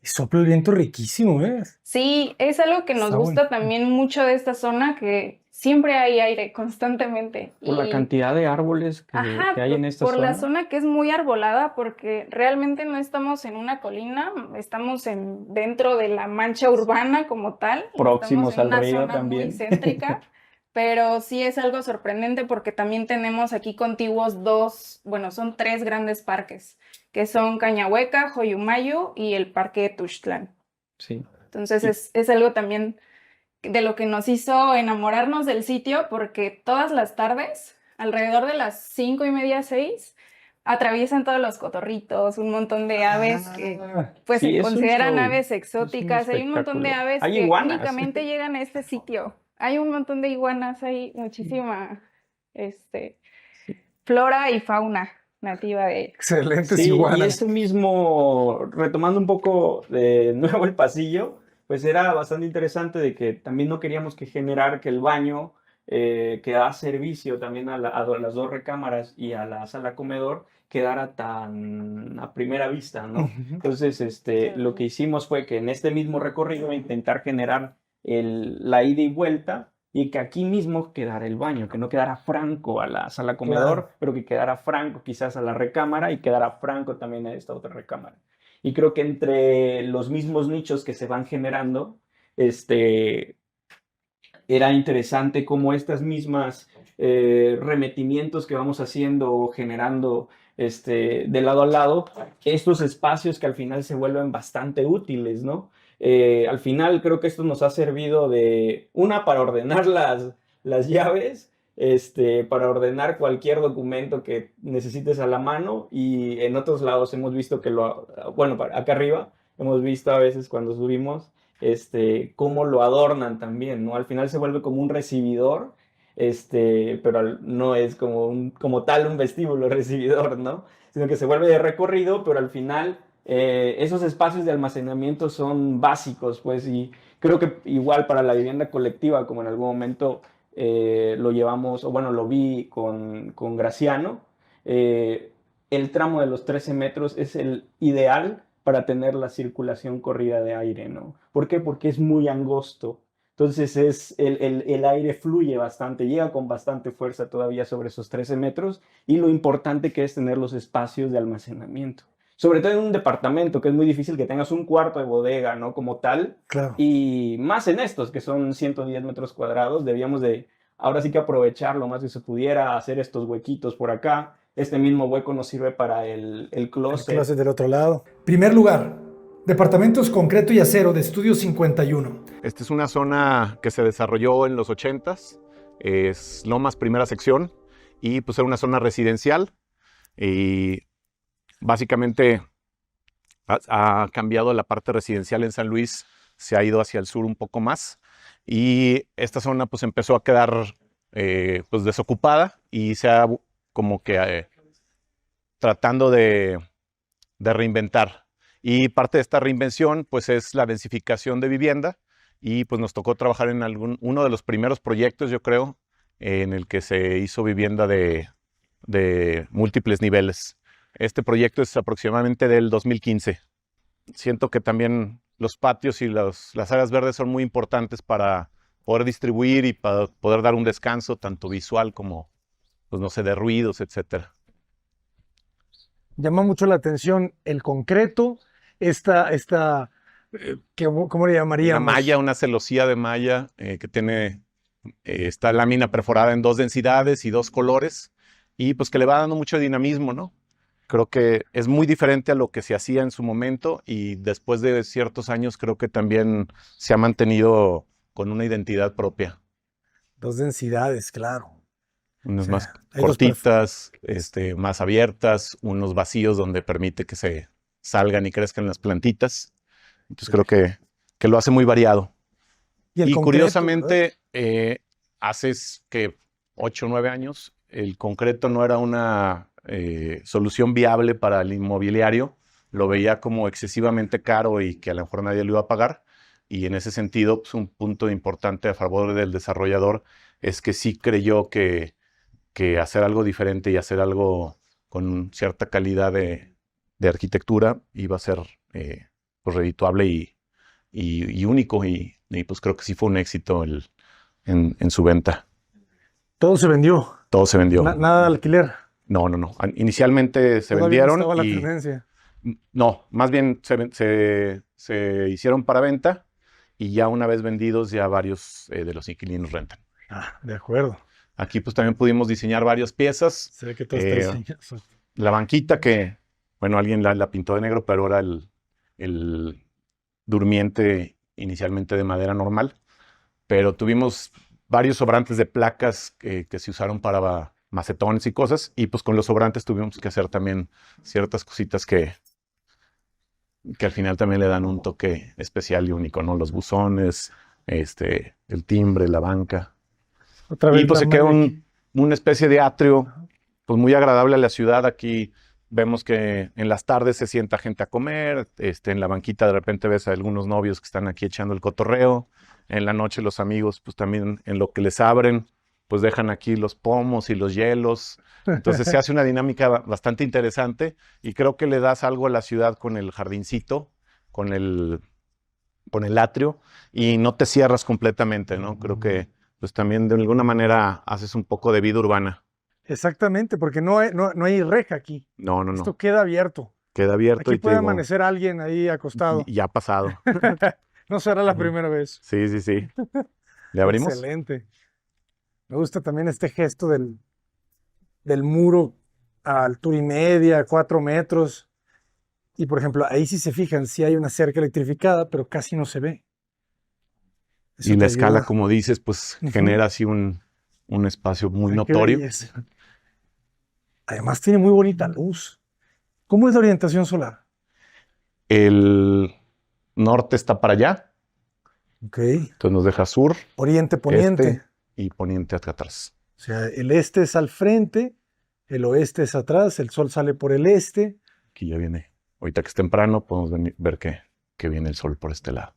Y sopla el viento riquísimo, ¿eh? Sí, es algo que nos Está gusta bueno. también mucho de esta zona, que siempre hay aire constantemente. Por la Y- cantidad de árboles Ajá, que hay en esta por la zona. zona que es muy arbolada, porque realmente no estamos en una colina, estamos dentro de la mancha urbana como tal. Próximos Estamos en al una río zona también. muy céntrica, pero sí es algo sorprendente porque también tenemos aquí contiguos son 3 grandes parques, que son Cañahueca, Joyumayo y el Parque de Tuxtlan. Sí. Entonces Y- es algo también de lo que nos hizo enamorarnos del sitio, porque todas las tardes, alrededor de las 5:30, 6, atraviesan todos los cotorritos, un montón de aves que pues Sí, se es un consideran show, aves es un exóticas. Hay un montón de espectáculo. aves Hay que iguanas. únicamente llegan a este sitio. Hay un montón de iguanas, hay muchísima flora y fauna nativa de... Excelentes Sí, y iguanas. eso mismo, retomando un poco de nuevo el pasillo, pues era bastante interesante de que también no queríamos que generar que el baño que da servicio también a las dos recámaras y a la sala comedor, quedara tan a primera vista, ¿no? Entonces, lo que hicimos fue que en este mismo recorrido intentar generar la ida y vuelta, y que aquí mismo quedara el baño, que no quedara franco a la sala comedor, Claro. pero que quedara franco quizás a la recámara y quedara franco también a esta otra recámara. Y creo que entre los mismos nichos que se van generando, era interesante cómo estas mismas remetimientos que vamos haciendo o generando de lado a lado, estos espacios que al final se vuelven bastante útiles, ¿no? Al final creo que esto nos ha servido para ordenar las llaves, para ordenar cualquier documento que necesites a la mano, y en otros lados hemos visto bueno, acá arriba hemos visto a veces cuando subimos, cómo lo adornan también, ¿no? Al final se vuelve como un recibidor, pero no es como tal un vestíbulo recibidor, ¿no? Sino que se vuelve de recorrido, pero al final esos espacios de almacenamiento son básicos, pues, y creo que igual para la vivienda colectiva, como en algún momento lo llevamos, o bueno, lo vi con Graciano, el tramo de los 13 metros es el ideal para tener la circulación corrida de aire, ¿no? ¿Por qué? Porque es muy angosto. Entonces el aire fluye bastante, llega con bastante fuerza todavía sobre esos 13 metros, y lo importante que es tener los espacios de almacenamiento. Sobre todo en un departamento, que es muy difícil que tengas un cuarto de bodega, ¿no? Como tal. Claro. Y más en estos, que son 110 metros cuadrados, debíamos de, ahora sí que aprovechar lo más que se pudiera, hacer estos huequitos por acá. Este mismo hueco nos sirve para el closet. El closet del otro lado. Primer lugar, departamentos concreto y acero de Estudio 51. Esta es una zona que se desarrolló en los 80s, es Lomas, primera sección, y pues era una zona residencial, y básicamente ha cambiado la parte residencial en San Luis, se ha ido hacia el sur un poco más, y esta zona pues empezó a quedar pues desocupada, y se ha como que tratando de reinventar. Y parte de esta reinvención pues es la densificación de vivienda, y pues nos tocó trabajar en uno de los primeros proyectos, yo creo, en el que se hizo vivienda de múltiples niveles. Este proyecto es aproximadamente del 2015. Siento que también los patios y las áreas verdes son muy importantes para poder distribuir y para poder dar un descanso tanto visual como, pues no sé, de ruidos, etcétera. Llama mucho la atención el concreto, ¿cómo le llamaríamos? Una malla, una celosía de malla que tiene esta lámina perforada en 2 densidades y 2 colores, y pues que le va dando mucho dinamismo, ¿no? Creo que es muy diferente a lo que se hacía en su momento, y después de ciertos años creo que también se ha mantenido con una identidad propia. 2 densidades, claro. Unas sea, más hay dos cortitas, más abiertas, unos vacíos donde permite que se salgan y crezcan las plantitas. Entonces creo que lo hace muy variado. Y Y concreto, curiosamente, hace que 8 o 9 años, el concreto no era una solución viable para el inmobiliario. Lo veía como excesivamente caro y que a lo mejor nadie lo iba a pagar. Y en ese sentido, pues, un punto importante a favor del desarrollador es que sí creyó que hacer algo diferente y hacer algo con cierta calidad de arquitectura iba a ser pues redituable y único, y pues creo que sí fue un éxito en su venta. Todo se vendió. Todo se vendió. Nada de alquiler. No. Inicialmente se Todavía vendieron no estaba la y tendencia. no, más bien se hicieron para venta, y ya una vez vendidos ya varios de los inquilinos rentan. Ah, de acuerdo. Aquí pues también pudimos diseñar varias piezas. Se ve que todo está diseñado. La banquita que, bueno, alguien la pintó de negro, pero era el durmiente inicialmente de madera normal. Pero tuvimos varios sobrantes de placas que se usaron para macetones y cosas, y pues con los sobrantes tuvimos que hacer también ciertas cositas que al final también le dan un toque especial y único, ¿no? Los buzones, el timbre, la banca. Otra vez Y pues la se queda malla aquí. una especie de atrio, pues muy agradable a la ciudad. Aquí vemos que en las tardes se sienta gente a comer, en la banquita de repente ves a algunos novios que están aquí echando el cotorreo. En la noche los amigos, pues también en lo que les abren, pues dejan aquí los pomos y los hielos. Entonces se hace una dinámica bastante interesante y creo que le das algo a la ciudad con el jardincito, con el atrio y no te cierras completamente, ¿no? Creo que pues también de alguna manera haces un poco de vida urbana. Exactamente, porque no hay reja aquí. No, no, Esto no. queda abierto. Queda abierto Aquí y te puede digo, amanecer alguien ahí acostado. ya ha pasado. No será la Ujú. primera vez. Sí, sí, sí. ¿Le abrimos? Excelente. Me gusta también este gesto del muro a altura y media, 4 metros. Y por ejemplo, ahí si se fijan, sí hay una cerca electrificada, pero casi no se ve. Eso Y te la escala, ayuda. como dices, pues Ujú. genera así un espacio muy Ay, qué notorio. belleza. Además tiene muy bonita luz. ¿Cómo es la orientación solar? El norte está para allá, Ok. entonces nos deja sur, Oriente, poniente. este y poniente hacia atrás. O sea, el este es al frente, el oeste es atrás, el sol sale por el este. Aquí ya viene. Ahorita que es temprano, podemos ver que viene el sol por este lado.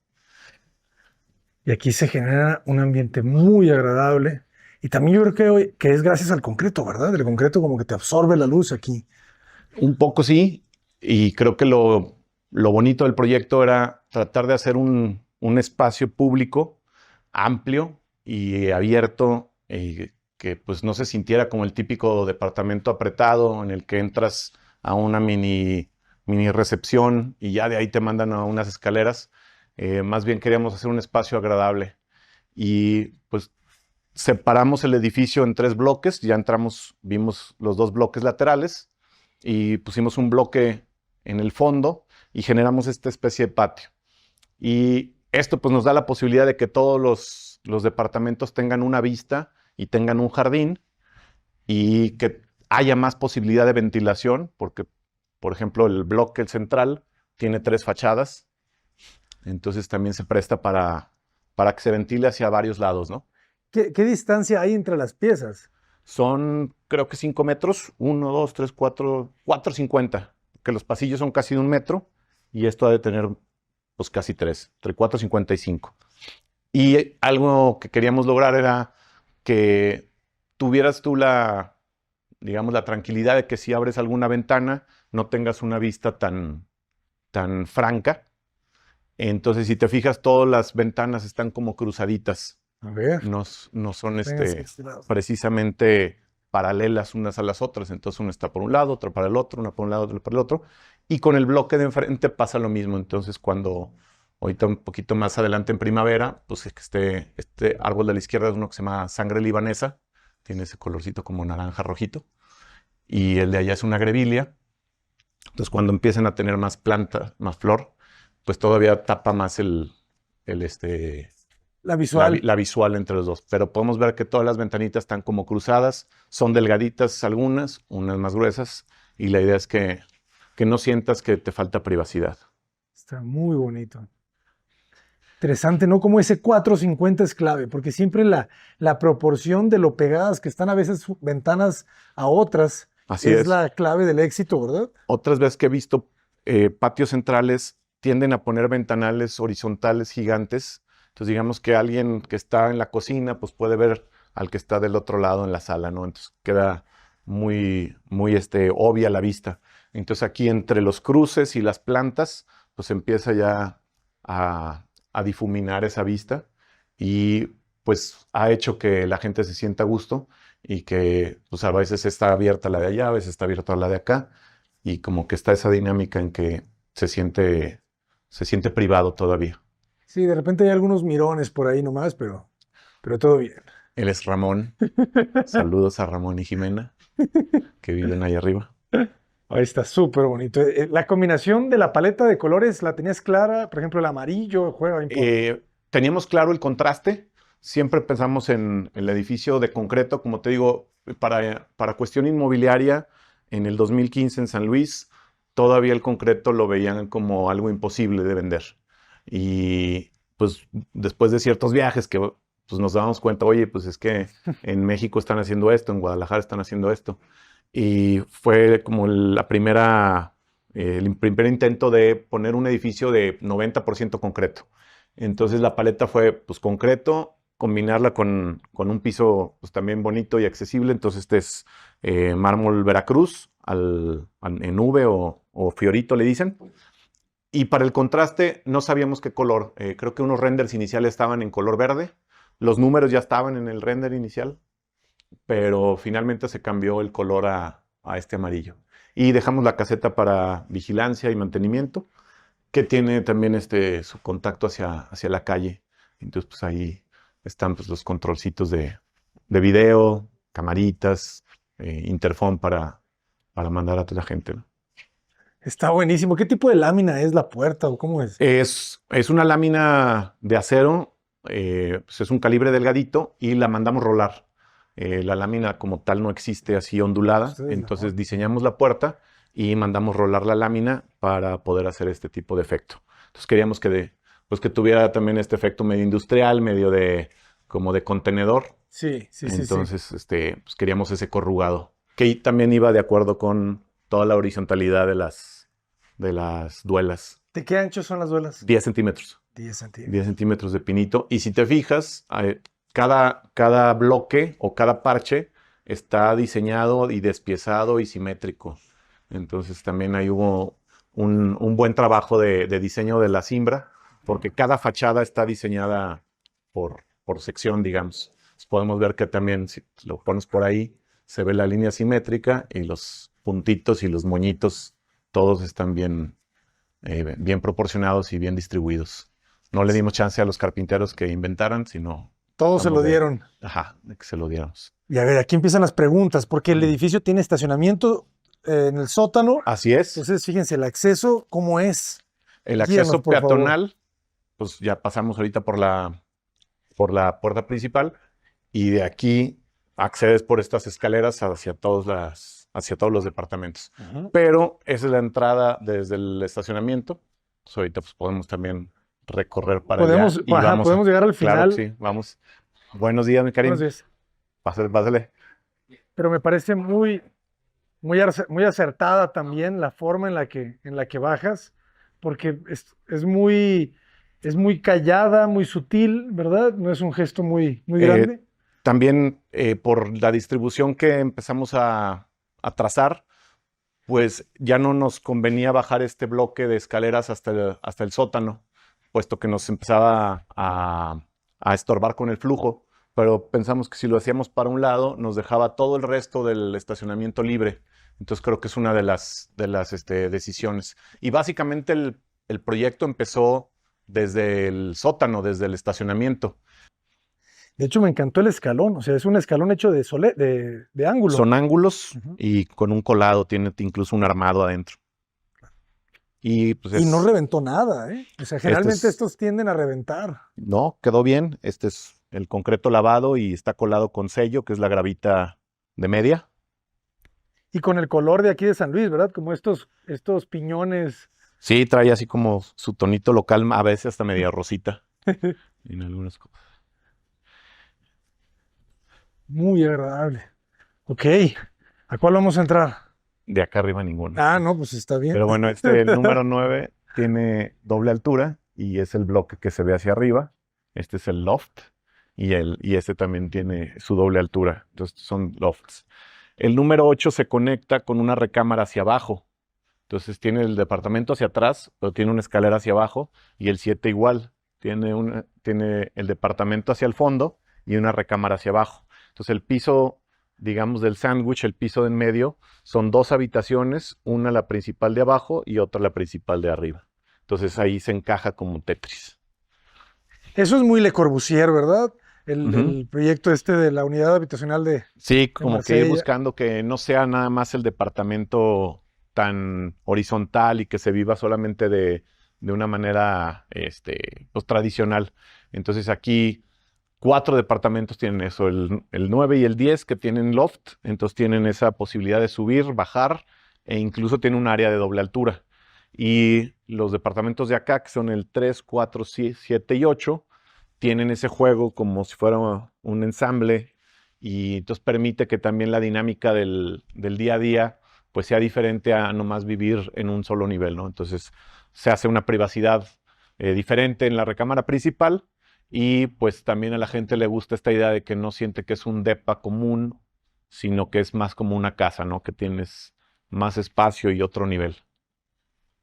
Y aquí se genera un ambiente muy agradable. Y también yo creo que es gracias al concreto, ¿verdad? El concreto como que te absorbe la luz aquí. Un poco sí, y creo que lo bonito del proyecto era tratar de hacer un espacio público amplio y abierto, que pues no se sintiera como el típico departamento apretado en el que entras a una mini recepción y ya de ahí te mandan a unas escaleras. Más bien queríamos hacer un espacio agradable y pues separamos el edificio en 3 bloques, ya entramos, vimos los 2 bloques laterales y pusimos un bloque en el fondo y generamos esta especie de patio. Y esto pues nos da la posibilidad de que todos los departamentos tengan una vista y tengan un jardín y que haya más posibilidad de ventilación, porque por ejemplo el bloque central tiene 3 fachadas, entonces también se presta para que se ventile hacia varios lados, ¿no? ¿Qué distancia hay entre las piezas? Son, creo que 5 metros, 1, 2, 3, 4, 4,50, que los pasillos son casi de 1 metro y esto ha de tener pues casi 3, entre 4,55. Y algo que queríamos lograr era que tuvieras tú digamos, la tranquilidad de que si abres alguna ventana no tengas una vista tan franca. Entonces, si te fijas, todas las ventanas están como cruzaditas. A ver. No son vénganse a este lado. precisamente paralelas unas a las otras. Entonces, una está por un lado, otra para el otro, una por un lado, otra para el otro. Y con el bloque de enfrente pasa lo mismo. Entonces, cuando ahorita un poquito más adelante en primavera, pues este árbol de la izquierda es uno que se llama sangre libanesa. Tiene ese colorcito como naranja rojito. Y el de allá es una grevilia. Entonces, cuando empiecen a tener más planta, más flor, pues todavía tapa más La visual. la visual entre los dos. Pero podemos ver que todas las ventanitas están como cruzadas, son delgaditas algunas, unas más gruesas, y la idea es que no sientas que te falta privacidad. Está muy bonito. Interesante, ¿no? Como ese 4,50 es clave, porque siempre la proporción de lo pegadas que están a veces ventanas a otras Así es es. la clave del éxito, ¿verdad? Otras veces que he visto patios centrales tienden a poner ventanales horizontales gigantes. Entonces digamos que alguien que está en la cocina pues puede ver al que está del otro lado en la sala, ¿no? Entonces queda muy obvia la vista. Entonces aquí entre los cruces y las plantas pues empieza ya a difuminar esa vista y pues ha hecho que la gente se sienta a gusto y que pues a veces está abierta la de allá, a veces está abierta la de acá y como que está esa dinámica en que se siente privado todavía. Sí, de repente hay algunos mirones por ahí nomás, pero todo bien. Él es Ramón. Saludos a Ramón y Jimena que viven ahí arriba. Ahí está súper bonito. La combinación de la paleta de colores, ¿la tenías clara? Por ejemplo, el amarillo juega importante. Teníamos claro el contraste. Siempre pensamos en el edificio de concreto, como te digo, para cuestión inmobiliaria, en el 2015 en San Luis, todavía el concreto lo veían como algo imposible de vender. Y pues después de ciertos viajes que pues, nos dábamos cuenta, oye, pues es que en México están haciendo esto, en Guadalajara están haciendo esto. Y fue como el primer intento de poner un edificio de 90% concreto. Entonces la paleta fue pues concreto combinarla con un piso pues, también bonito y accesible. Entonces este es mármol Veracruz en V o Fiorito le dicen. Y para el contraste no sabíamos qué color. Creo que unos renders iniciales estaban en color verde. Los números ya estaban en el render inicial, pero finalmente se cambió el color a este amarillo. Y dejamos la caseta para vigilancia y mantenimiento, que tiene también su contacto hacia la calle. Entonces pues ahí están pues, los controlcitos de video, camaritas, interfón para mandar a toda la gente, ¿no? Está buenísimo. ¿Qué tipo de lámina es la puerta o cómo es? Es una lámina de acero, pues es un calibre delgadito y la mandamos rolar. La lámina como tal no existe así ondulada, entonces diseñamos la puerta y mandamos rolar la lámina para poder hacer este tipo de efecto. Entonces queríamos que tuviera también este efecto medio industrial, medio como de contenedor. Sí. Entonces, pues queríamos ese corrugado, que también iba de acuerdo con toda la horizontalidad de las duelas. ¿De qué ancho son las duelas? 10 centímetros. 10 centímetros. 10 centímetros de pinito. Y si te fijas, cada bloque o cada parche está diseñado y despiezado y simétrico. Entonces también ahí hubo un buen trabajo de diseño de la cimbra, porque cada fachada está diseñada por sección, digamos. Entonces podemos ver que también si lo pones por ahí, se ve la línea simétrica y los puntitos y los moñitos, todos están bien proporcionados y bien distribuidos. No le dimos chance a los carpinteros que inventaran, sino... Todos se lo dieron. Ajá, de que se lo diéramos. Y a ver, aquí empiezan las preguntas, porque el edificio tiene estacionamiento en el sótano. Así es. Entonces, fíjense, el acceso, ¿cómo es? El acceso peatonal, pues ya pasamos ahorita por la puerta principal y de aquí accedes por estas escaleras hacia todos los departamentos. Pero esa es la entrada desde el estacionamiento. Entonces ahorita pues podemos también recorrer para allá. Podemos llegar al final. Claro, sí, vamos. Buenos días, mi Karim. Buenos días. Pásale. Pero me parece muy acertada también la forma en la que bajas, porque es muy callada, muy sutil, ¿verdad? No es un gesto muy grande. También por la distribución que empezamos a trazar, pues ya no nos convenía bajar este bloque de escaleras hasta el sótano, puesto que nos empezaba a estorbar con el flujo, pero pensamos que si lo hacíamos para un lado, nos dejaba todo el resto del estacionamiento libre. Entonces creo que es una de las decisiones. Y básicamente el proyecto empezó desde el sótano, desde el estacionamiento. De hecho, me encantó el escalón. O sea, es un escalón hecho de ángulo. Son ángulos y con un colado, tiene incluso un armado adentro. Y, pues y no reventó nada, ¿eh? O sea, generalmente estos tienden a reventar. No, quedó bien. Este es el concreto lavado y está colado con sello, que es la gravita de media. Y con el color de aquí de San Luis, ¿verdad? Como estos piñones. Sí, trae así como su tonito local, a veces hasta media rosita. En algunas cosas. Muy agradable. Ok. ¿A cuál vamos a entrar? De acá arriba ninguno. Ah, no, pues está bien. Pero bueno, el número 9 tiene doble altura y es el bloque que se ve hacia arriba. Este es el loft y este también tiene su doble altura. Entonces son lofts. El número 8 se conecta con una recámara hacia abajo. Entonces tiene el departamento hacia atrás, pero tiene una escalera hacia abajo. Y el 7 igual. Tiene el departamento hacia el fondo y una recámara hacia abajo. Entonces el piso, digamos, del sándwich, el piso de en medio, son dos habitaciones, una la principal de abajo y otra la principal de arriba. Entonces ahí se encaja como Tetris. Eso es muy Le Corbusier, ¿verdad? El proyecto de la unidad habitacional de Sí, como que ir buscando que no sea nada más el departamento tan horizontal y que se viva solamente de una manera pues, tradicional. Entonces aquí 4 departamentos tienen eso, el 9 y el 10 que tienen loft, entonces tienen esa posibilidad de subir, bajar e incluso tiene un área de doble altura. Y los departamentos de acá, que son el 3, 4, 7 y 8, tienen ese juego como si fuera un ensamble y entonces permite que también la dinámica del día a día pues sea diferente a nomás vivir en un solo nivel, ¿no? Entonces se hace una privacidad diferente en la recámara principal Y pues también a la gente le gusta esta idea de que no siente que es un depa común, sino que es más como una casa, ¿no? Que tienes más espacio y otro nivel.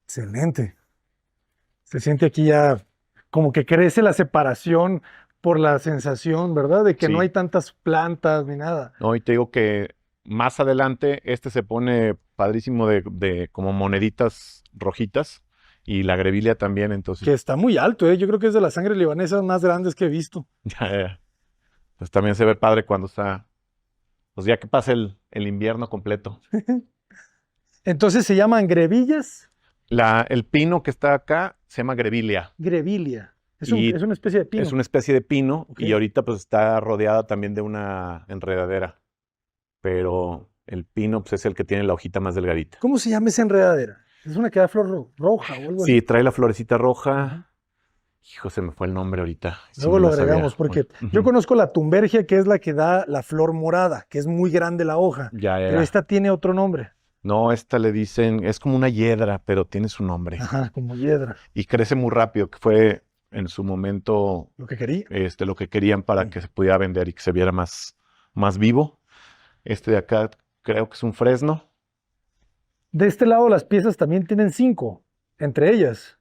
Excelente. Se siente aquí ya como que crece la separación por la sensación, ¿verdad? De que Sí. no hay tantas plantas ni nada. No, y te digo que más adelante este se pone padrísimo de como moneditas rojitas y la grevillea también, entonces Que está muy alto, ¿eh? Yo creo que es de las sangres libanesas más grandes que he visto. ya. Pues también se ve padre cuando está, pues ya que pasa el invierno completo. Entonces se llaman grevillas, El pino que está acá se llama grevillea. grevilia. Y Es una especie de pino. Es una especie de pino Ok. y ahorita pues está rodeada también de una enredadera. Pero el pino pues, es el que tiene la hojita más delgadita. ¿Cómo se llama esa enredadera? Es una que da flor roja o algo Sí, así. trae la florecita roja. Hijo, se me fue el nombre ahorita. Sí Luego me lo la sabía. agregamos porque Ujú. yo conozco la tumbergia, que es la que da la flor morada, que es muy grande la hoja. Ya, ya, Pero ya. esta tiene otro nombre. No, esta le dicen, es como una hiedra, pero tiene su nombre. Ajá, como hiedra. Y crece muy rápido, que fue en su momento Lo que quería. lo que querían para Sí. que se pudiera vender y que se viera más vivo. Este de acá creo que es un fresno. De este lado las piezas también tienen 5, entre ellas.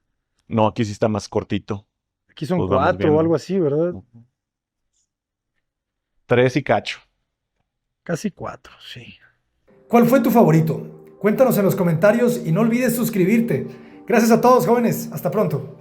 No, aquí sí está más cortito. Aquí son Pues vamos 4 o viendo. algo así, ¿verdad? 3 y cacho. Casi 4, sí. ¿Cuál fue tu favorito? Cuéntanos en los comentarios y no olvides suscribirte. Gracias a todos, jóvenes. Hasta pronto.